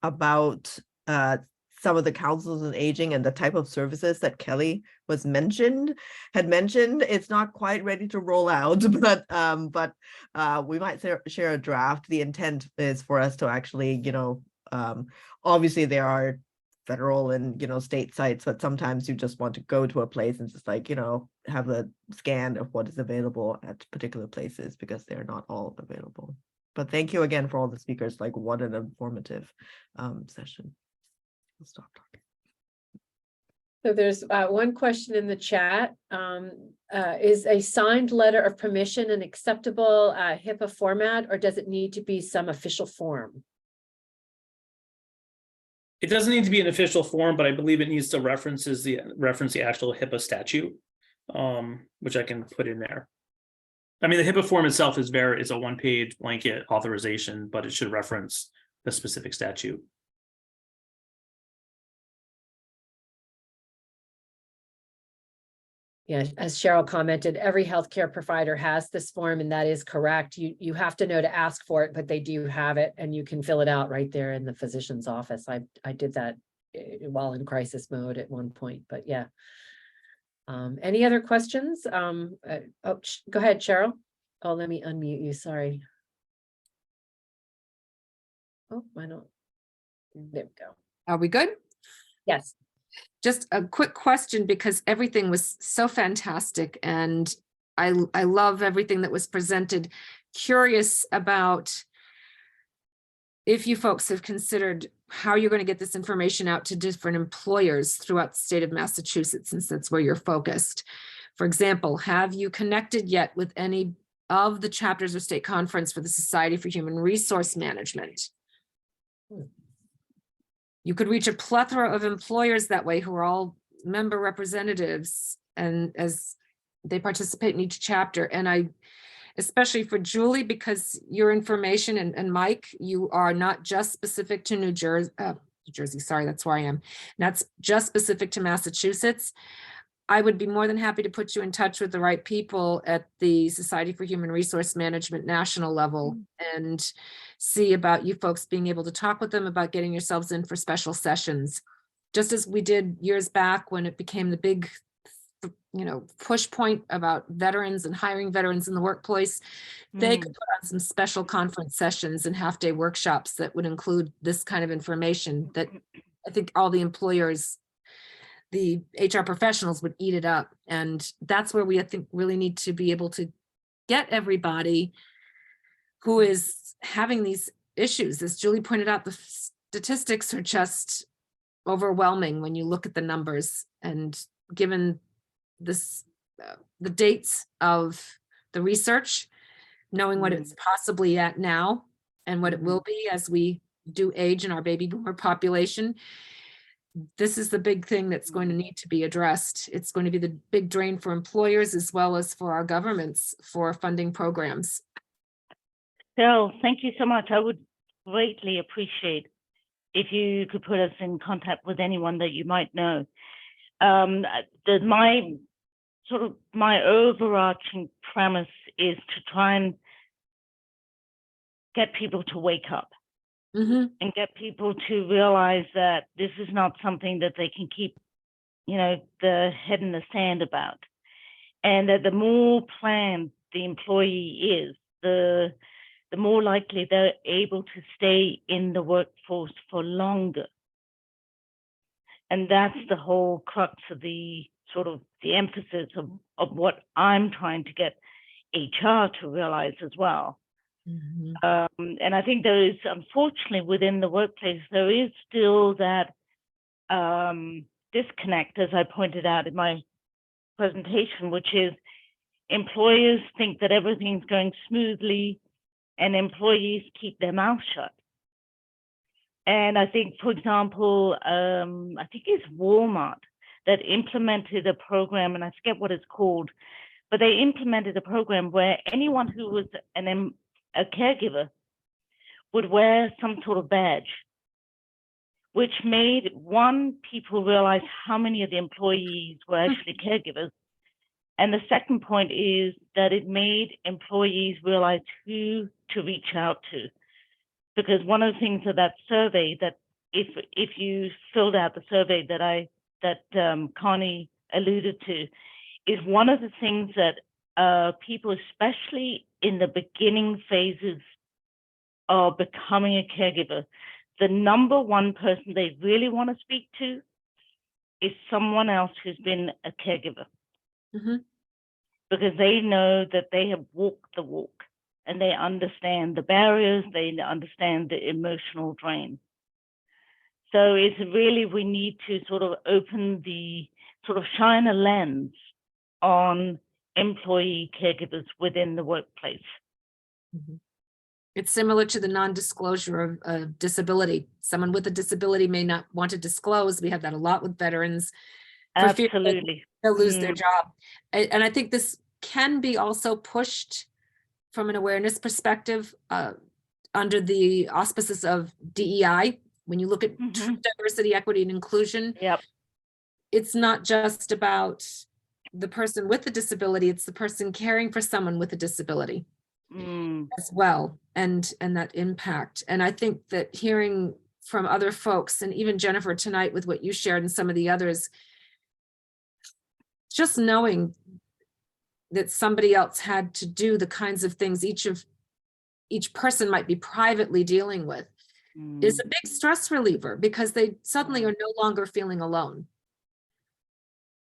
about some of the councils on aging and the type of services that Kelly had mentioned. It's not quite ready to roll out, but we might share a draft. The intent is for us to actually, obviously there are federal and state sites, but sometimes you just want to go to a place and just have a scan of what is available at particular places, because they're not all available. But thank you again for all the speakers. What an informative session. I'll stop talking. So there's one question in the chat. Is a signed letter of permission an acceptable HIPAA format, or does it need to be some official form? It doesn't need to be an official form, but I believe it needs to reference the actual HIPAA statute, which I can put in there. I mean, the HIPAA form itself is it's a one-page blanket authorization, but it should reference the specific statute. Yeah, as Cheryl commented, every healthcare provider has this form, and that is correct. You have to know to ask for it, but they do have it, and you can fill it out right there in the physician's office. I did that while in crisis mode at one point, but yeah. Any other questions? Go ahead, Cheryl. Oh, let me unmute you. Sorry. Oh, I don't. There we go. Are we good? Yes. Just a quick question, because everything was so fantastic and I love everything that was presented. Curious about if you folks have considered how you're going to get this information out to different employers throughout the state of Massachusetts, since that's where you're focused. For example, have you connected yet with any of the chapters or state conference for the Society for Human Resource Management? You could reach a plethora of employers that way who are all member representatives, and as they participate in each chapter. And I, especially for Julie, because your information and Mike, you are not just specific to New Jersey, sorry, that's where I am. That's just specific to Massachusetts. I would be more than happy to put you in touch with the right people at the Society for Human Resource Management national level and see about you folks being able to talk with them about getting yourselves in for special sessions. Just as we did years back when it became the big, push point about veterans and hiring veterans in the workplace, they could put on some special conference sessions and half-day workshops that would include this kind of information that I think all the employers, the HR professionals would eat it up. And that's where we, I think, really need to be able to get everybody who is having these issues. As Julie pointed out, the statistics are just overwhelming when you look at the numbers, and given this, the dates of the research, knowing what it's possibly at now and what it will be as we do age in our baby boomer population, this is the big thing that's going to need to be addressed. It's going to be the big drain for employers as well as for our governments for funding programs. Cheryl, thank you so much. I would greatly appreciate if you could put us in contact with anyone that you might know. My overarching premise is to try and get people to wake up. And get people to realize that this is not something that they can keep, the head in the sand about. And that the more planned the employee is, the more likely they're able to stay in the workforce for longer. And that's the whole crux of the emphasis of what I'm trying to get HR to realize as well. And I think there is, unfortunately, within the workplace, there is still that disconnect, as I pointed out in my presentation, which is employers think that everything's going smoothly and employees keep their mouth shut. And I think, for example, I think it's Walmart that implemented a program, and I forget what it's called, but they implemented a program where anyone who was a caregiver would wear some sort of badge, which made people realize how many of the employees were actually caregivers. And the second point is that it made employees realize who to reach out to. Because one of the things of that survey, that if you filled out the survey that Connie alluded to, is one of the things that people, especially in the beginning phases of becoming a caregiver, the number one person they really want to speak to is someone else who's been a caregiver. Because they know that they have walked the walk and they understand the barriers, they understand the emotional drain. So it's really, we need to sort of shine a lens on employee caregivers within the workplace. It's similar to the non-disclosure of disability. Someone with a disability may not want to disclose. We have that a lot with veterans. For fear that Absolutely. they'll lose their job. And I think this can be also pushed from an awareness perspective under the auspices of DEI. When you look at diversity, equity, and inclusion, it's not just about the person with the disability, it's the person caring for someone with a disability as well, and that impact. And I think that hearing from other folks, and even Jennifer tonight with what you shared and some of the others, just knowing that somebody else had to do the kinds of things each person might be privately dealing with is a big stress reliever, because they suddenly are no longer feeling alone.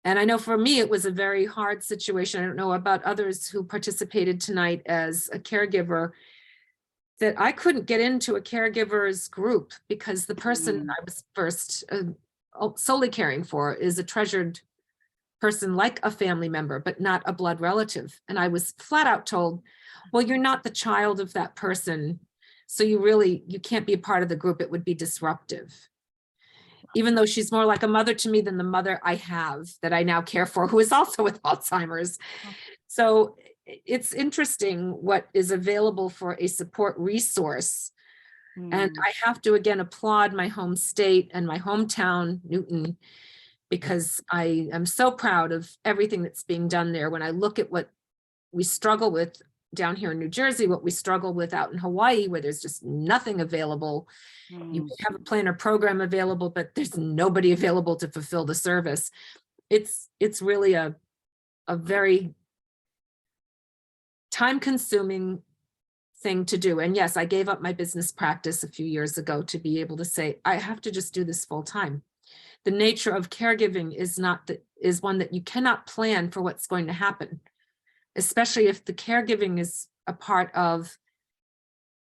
And I know for me, it was a very hard situation. I don't know about others who participated tonight as a caregiver, that I couldn't get into a caregiver's group because the person I was first solely caring for is a treasured person, like a family member, but not a blood relative. And I was flat out told, well, you're not the child of that person, so you can't be a part of the group. It would be disruptive. Even though she's more like a mother to me than the mother I have that I now care for, who is also with Alzheimer's. So it's interesting what is available for a support resource. And I have to again applaud my home state and my hometown, Newton, because I am so proud of everything that's being done there. When I look at what we struggle with down here in New Jersey, what we struggle with out in Hawaii, where there's just nothing available. You have a plan or program available, but there's nobody available to fulfill the service. It's really a very time-consuming thing to do. And yes, I gave up my business practice a few years ago to be able to say, I have to just do this full time. The nature of caregiving is one that you cannot plan for what's going to happen, especially if the caregiving is a part of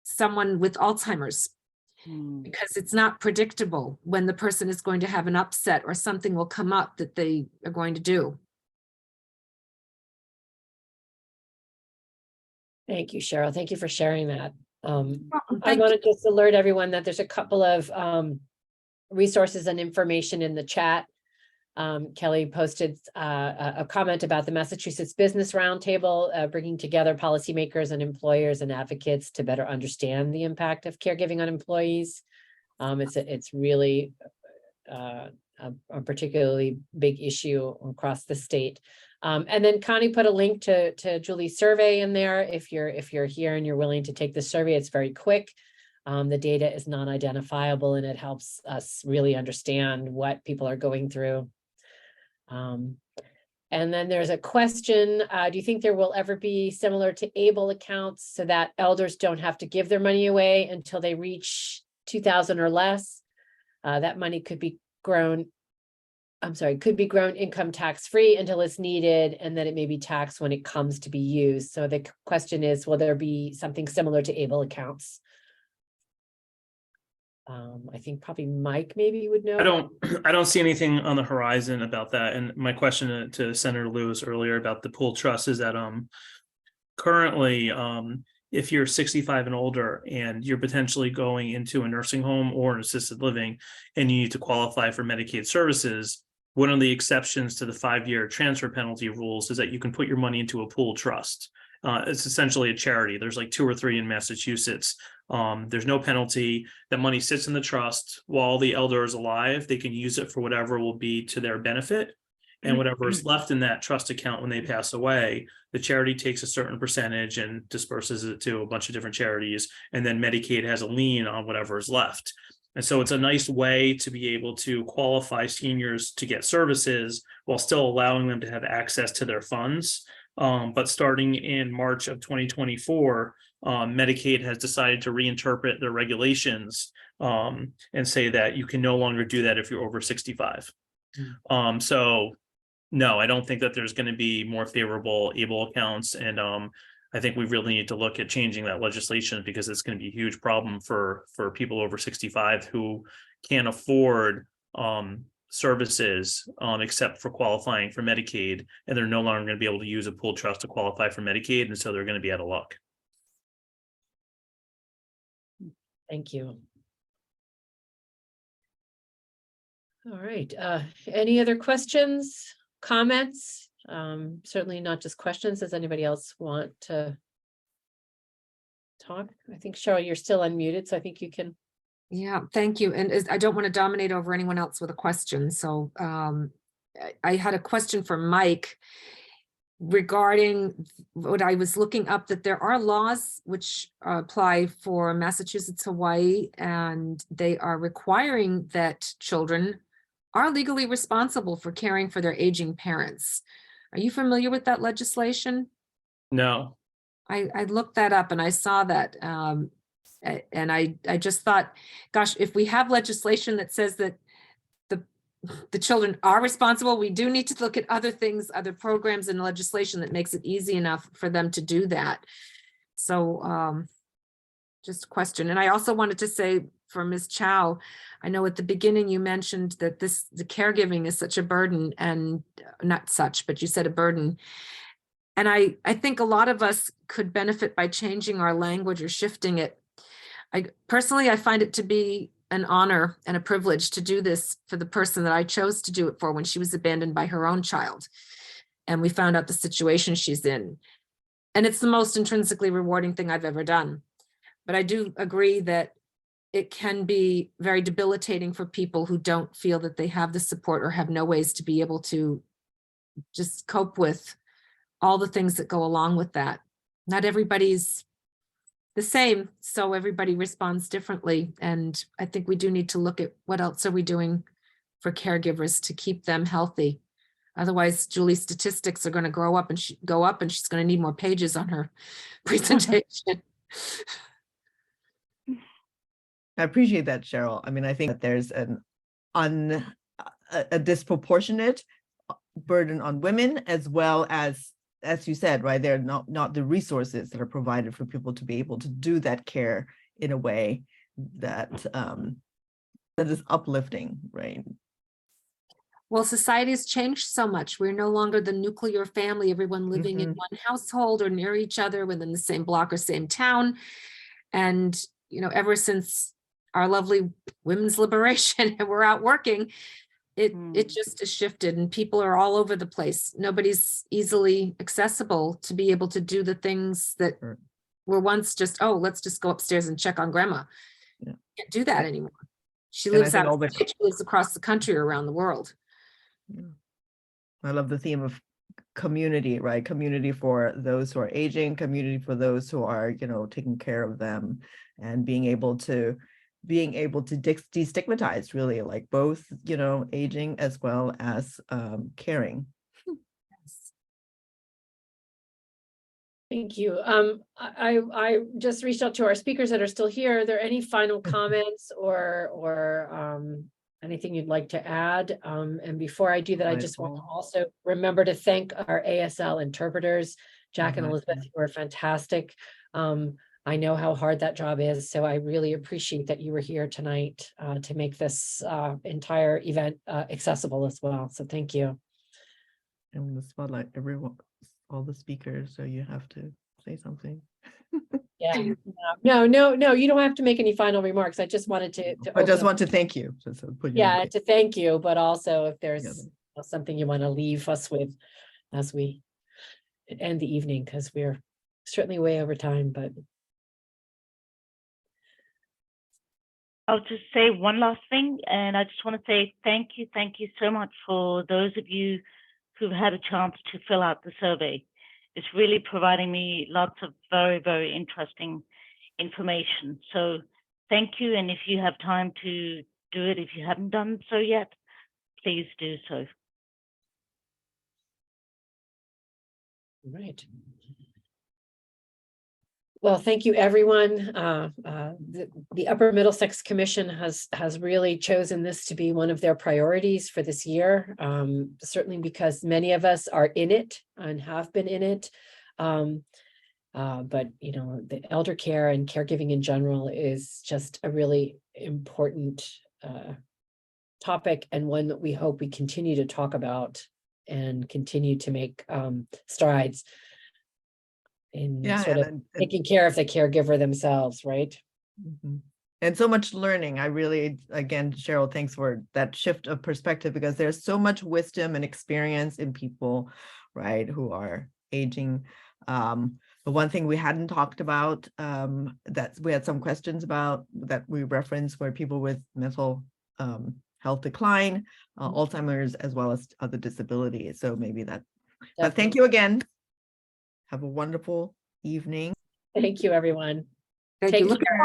someone with Alzheimer's, because it's not predictable when the person is going to have an upset or something will come up that they are going to do. Thank you, Cheryl. Thank you for sharing that. I want to just alert everyone that there's a couple of resources and information in the chat. Kelly posted a comment about the Massachusetts Business Roundtable, bringing together policymakers and employers and advocates to better understand the impact of caregiving on employees. It's really a particularly big issue across the state. And then Connie put a link to Julie's survey in there. If you're here and you're willing to take the survey, it's very quick. The data is non-identifiable, and it helps us really understand what people are going through. And then there's a question, do you think there will ever be similar to ABLE accounts so that elders don't have to give their money away until they reach 2,000 or less? That money could be grown income tax free until it's needed, and then it may be taxed when it comes to be used. So the question is, will there be something similar to ABLE accounts? I think probably Mike maybe would know. I don't see anything on the horizon about that. And my question to Senator Lewis earlier about the pool trust is that currently if you're 65 and older and you're potentially going into a nursing home or an assisted living and you need to qualify for Medicaid services, one of the exceptions to the 5-year transfer penalty rules is that you can put your money into a pool trust. It's essentially a charity. There's like 2 or 3 in Massachusetts. There's no penalty. That money sits in the trust while the elder is alive. They can use it for whatever will be to their benefit. And whatever is left in that trust account when they pass away, the charity takes a certain percentage and disperses it to a bunch of different charities. And then Medicaid has a lien on whatever is left. And so it's a nice way to be able to qualify seniors to get services while still allowing them to have access to their funds. But starting in March of 2024, Medicaid has decided to reinterpret their regulations and say that you can no longer do that if you're over 65. So no, I don't think that there's going to be more favorable ABLE accounts. And I think we really need to look at changing that legislation, because it's going to be a huge problem for people over 65 who can't afford services except for qualifying for Medicaid, and they're no longer going to be able to use a pooled trust to qualify for Medicaid, and so they're going to be out of luck. Thank you. All right, any other questions, comments? Certainly not just questions. Does anybody else want to talk? I think Cheryl, you're still unmuted, so I think you can. Yeah, thank you. And I don't want to dominate over anyone else with a question. So I had a question for Mike regarding what I was looking up, that there are laws which apply for Massachusetts, Hawaii, and they are requiring that children are legally responsible for caring for their aging parents. Are you familiar with that legislation? No. I looked that up and I saw that. And I just thought, gosh, if we have legislation that says that the children are responsible, we do need to look at other things, other programs and legislation that makes it easy enough for them to do that. So just a question. And I also wanted to say for Ms. Chow, I know at the beginning you mentioned that the caregiving is such a burden, and not such, but you said a burden. And I think a lot of us could benefit by changing our language or shifting it. Personally, I find it to be an honor and a privilege to do this for the person that I chose to do it for when she was abandoned by her own child. And we found out the situation she's in. And it's the most intrinsically rewarding thing I've ever done. But I do agree that it can be very debilitating for people who don't feel that they have the support or have no ways to be able to just cope with all the things that go along with that. Not everybody's the same, so everybody responds differently. And I think we do need to look at what else are we doing for caregivers to keep them healthy. Otherwise, Julie's statistics are going to go up and she's going to need more pages on her presentation. I appreciate that, Cheryl. I mean, I think that there's a disproportionate burden on women, as well as you said, right, they're not the resources that are provided for people to be able to do that care in a way that that is uplifting, right? Well, society has changed so much. We're no longer the nuclear family, everyone living in one household or near each other within the same block or same town. And, you know, ever since our lovely women's liberation and we're out working, it just has shifted, and people are all over the place. Nobody's easily accessible to be able to do the things that were once just, oh, let's just go upstairs and check on grandma. Yeah. Can't do that anymore. She And I lives think out, she lives across the country or around the world. Yeah. I love the theme of community, right? Community for those who are aging, community for those who are, you know, taking care of them, and being able to destigmatize, really, like both, you know, aging as well as caring. Thank you. I just reached out to our speakers that are still here. Are there any final comments or anything you'd like to add? And before I do that, I just want to also remember to thank our ASL interpreters, Jack and Elizabeth, who are fantastic. I know how hard that job is, so I really appreciate that you were here tonight to make this entire event accessible as well. So thank you. And the spotlight, everyone, all the speakers, so you have to say something. Yeah. No, you don't have to make any final remarks. I just wanted to I just want to thank you. to thank you, but also if there's something you want to leave us with as we end the evening, because we're certainly way over time, but. I'll just say one last thing, and I just want to say thank you so much for those of you who've had a chance to fill out the survey. It's really providing me lots of very, very interesting information. So thank you, and if you have time to do it, if you haven't done so yet, please do so. Right. Well, thank you, everyone. The Upper Middlesex Commission has really chosen this to be one of their priorities for this year, certainly because many of us are in it and have been in it. But you know, the elder care and caregiving in general is just a really important topic, and one that we hope we continue to talk about and continue to make strides in Yeah, sort of taking care of the caregiver themselves, right? Mhm. And so much learning. I really, again, Cheryl, thanks for that shift of perspective, because there's so much wisdom and experience in people, right, who are aging. The one thing we hadn't talked about, that we had some questions about, that we referenced, were people with mental health decline, Alzheimer's, as well as other disabilities. So maybe that, but thank you again. Have a wonderful evening. Thank you, everyone. Thank Take you. Look care.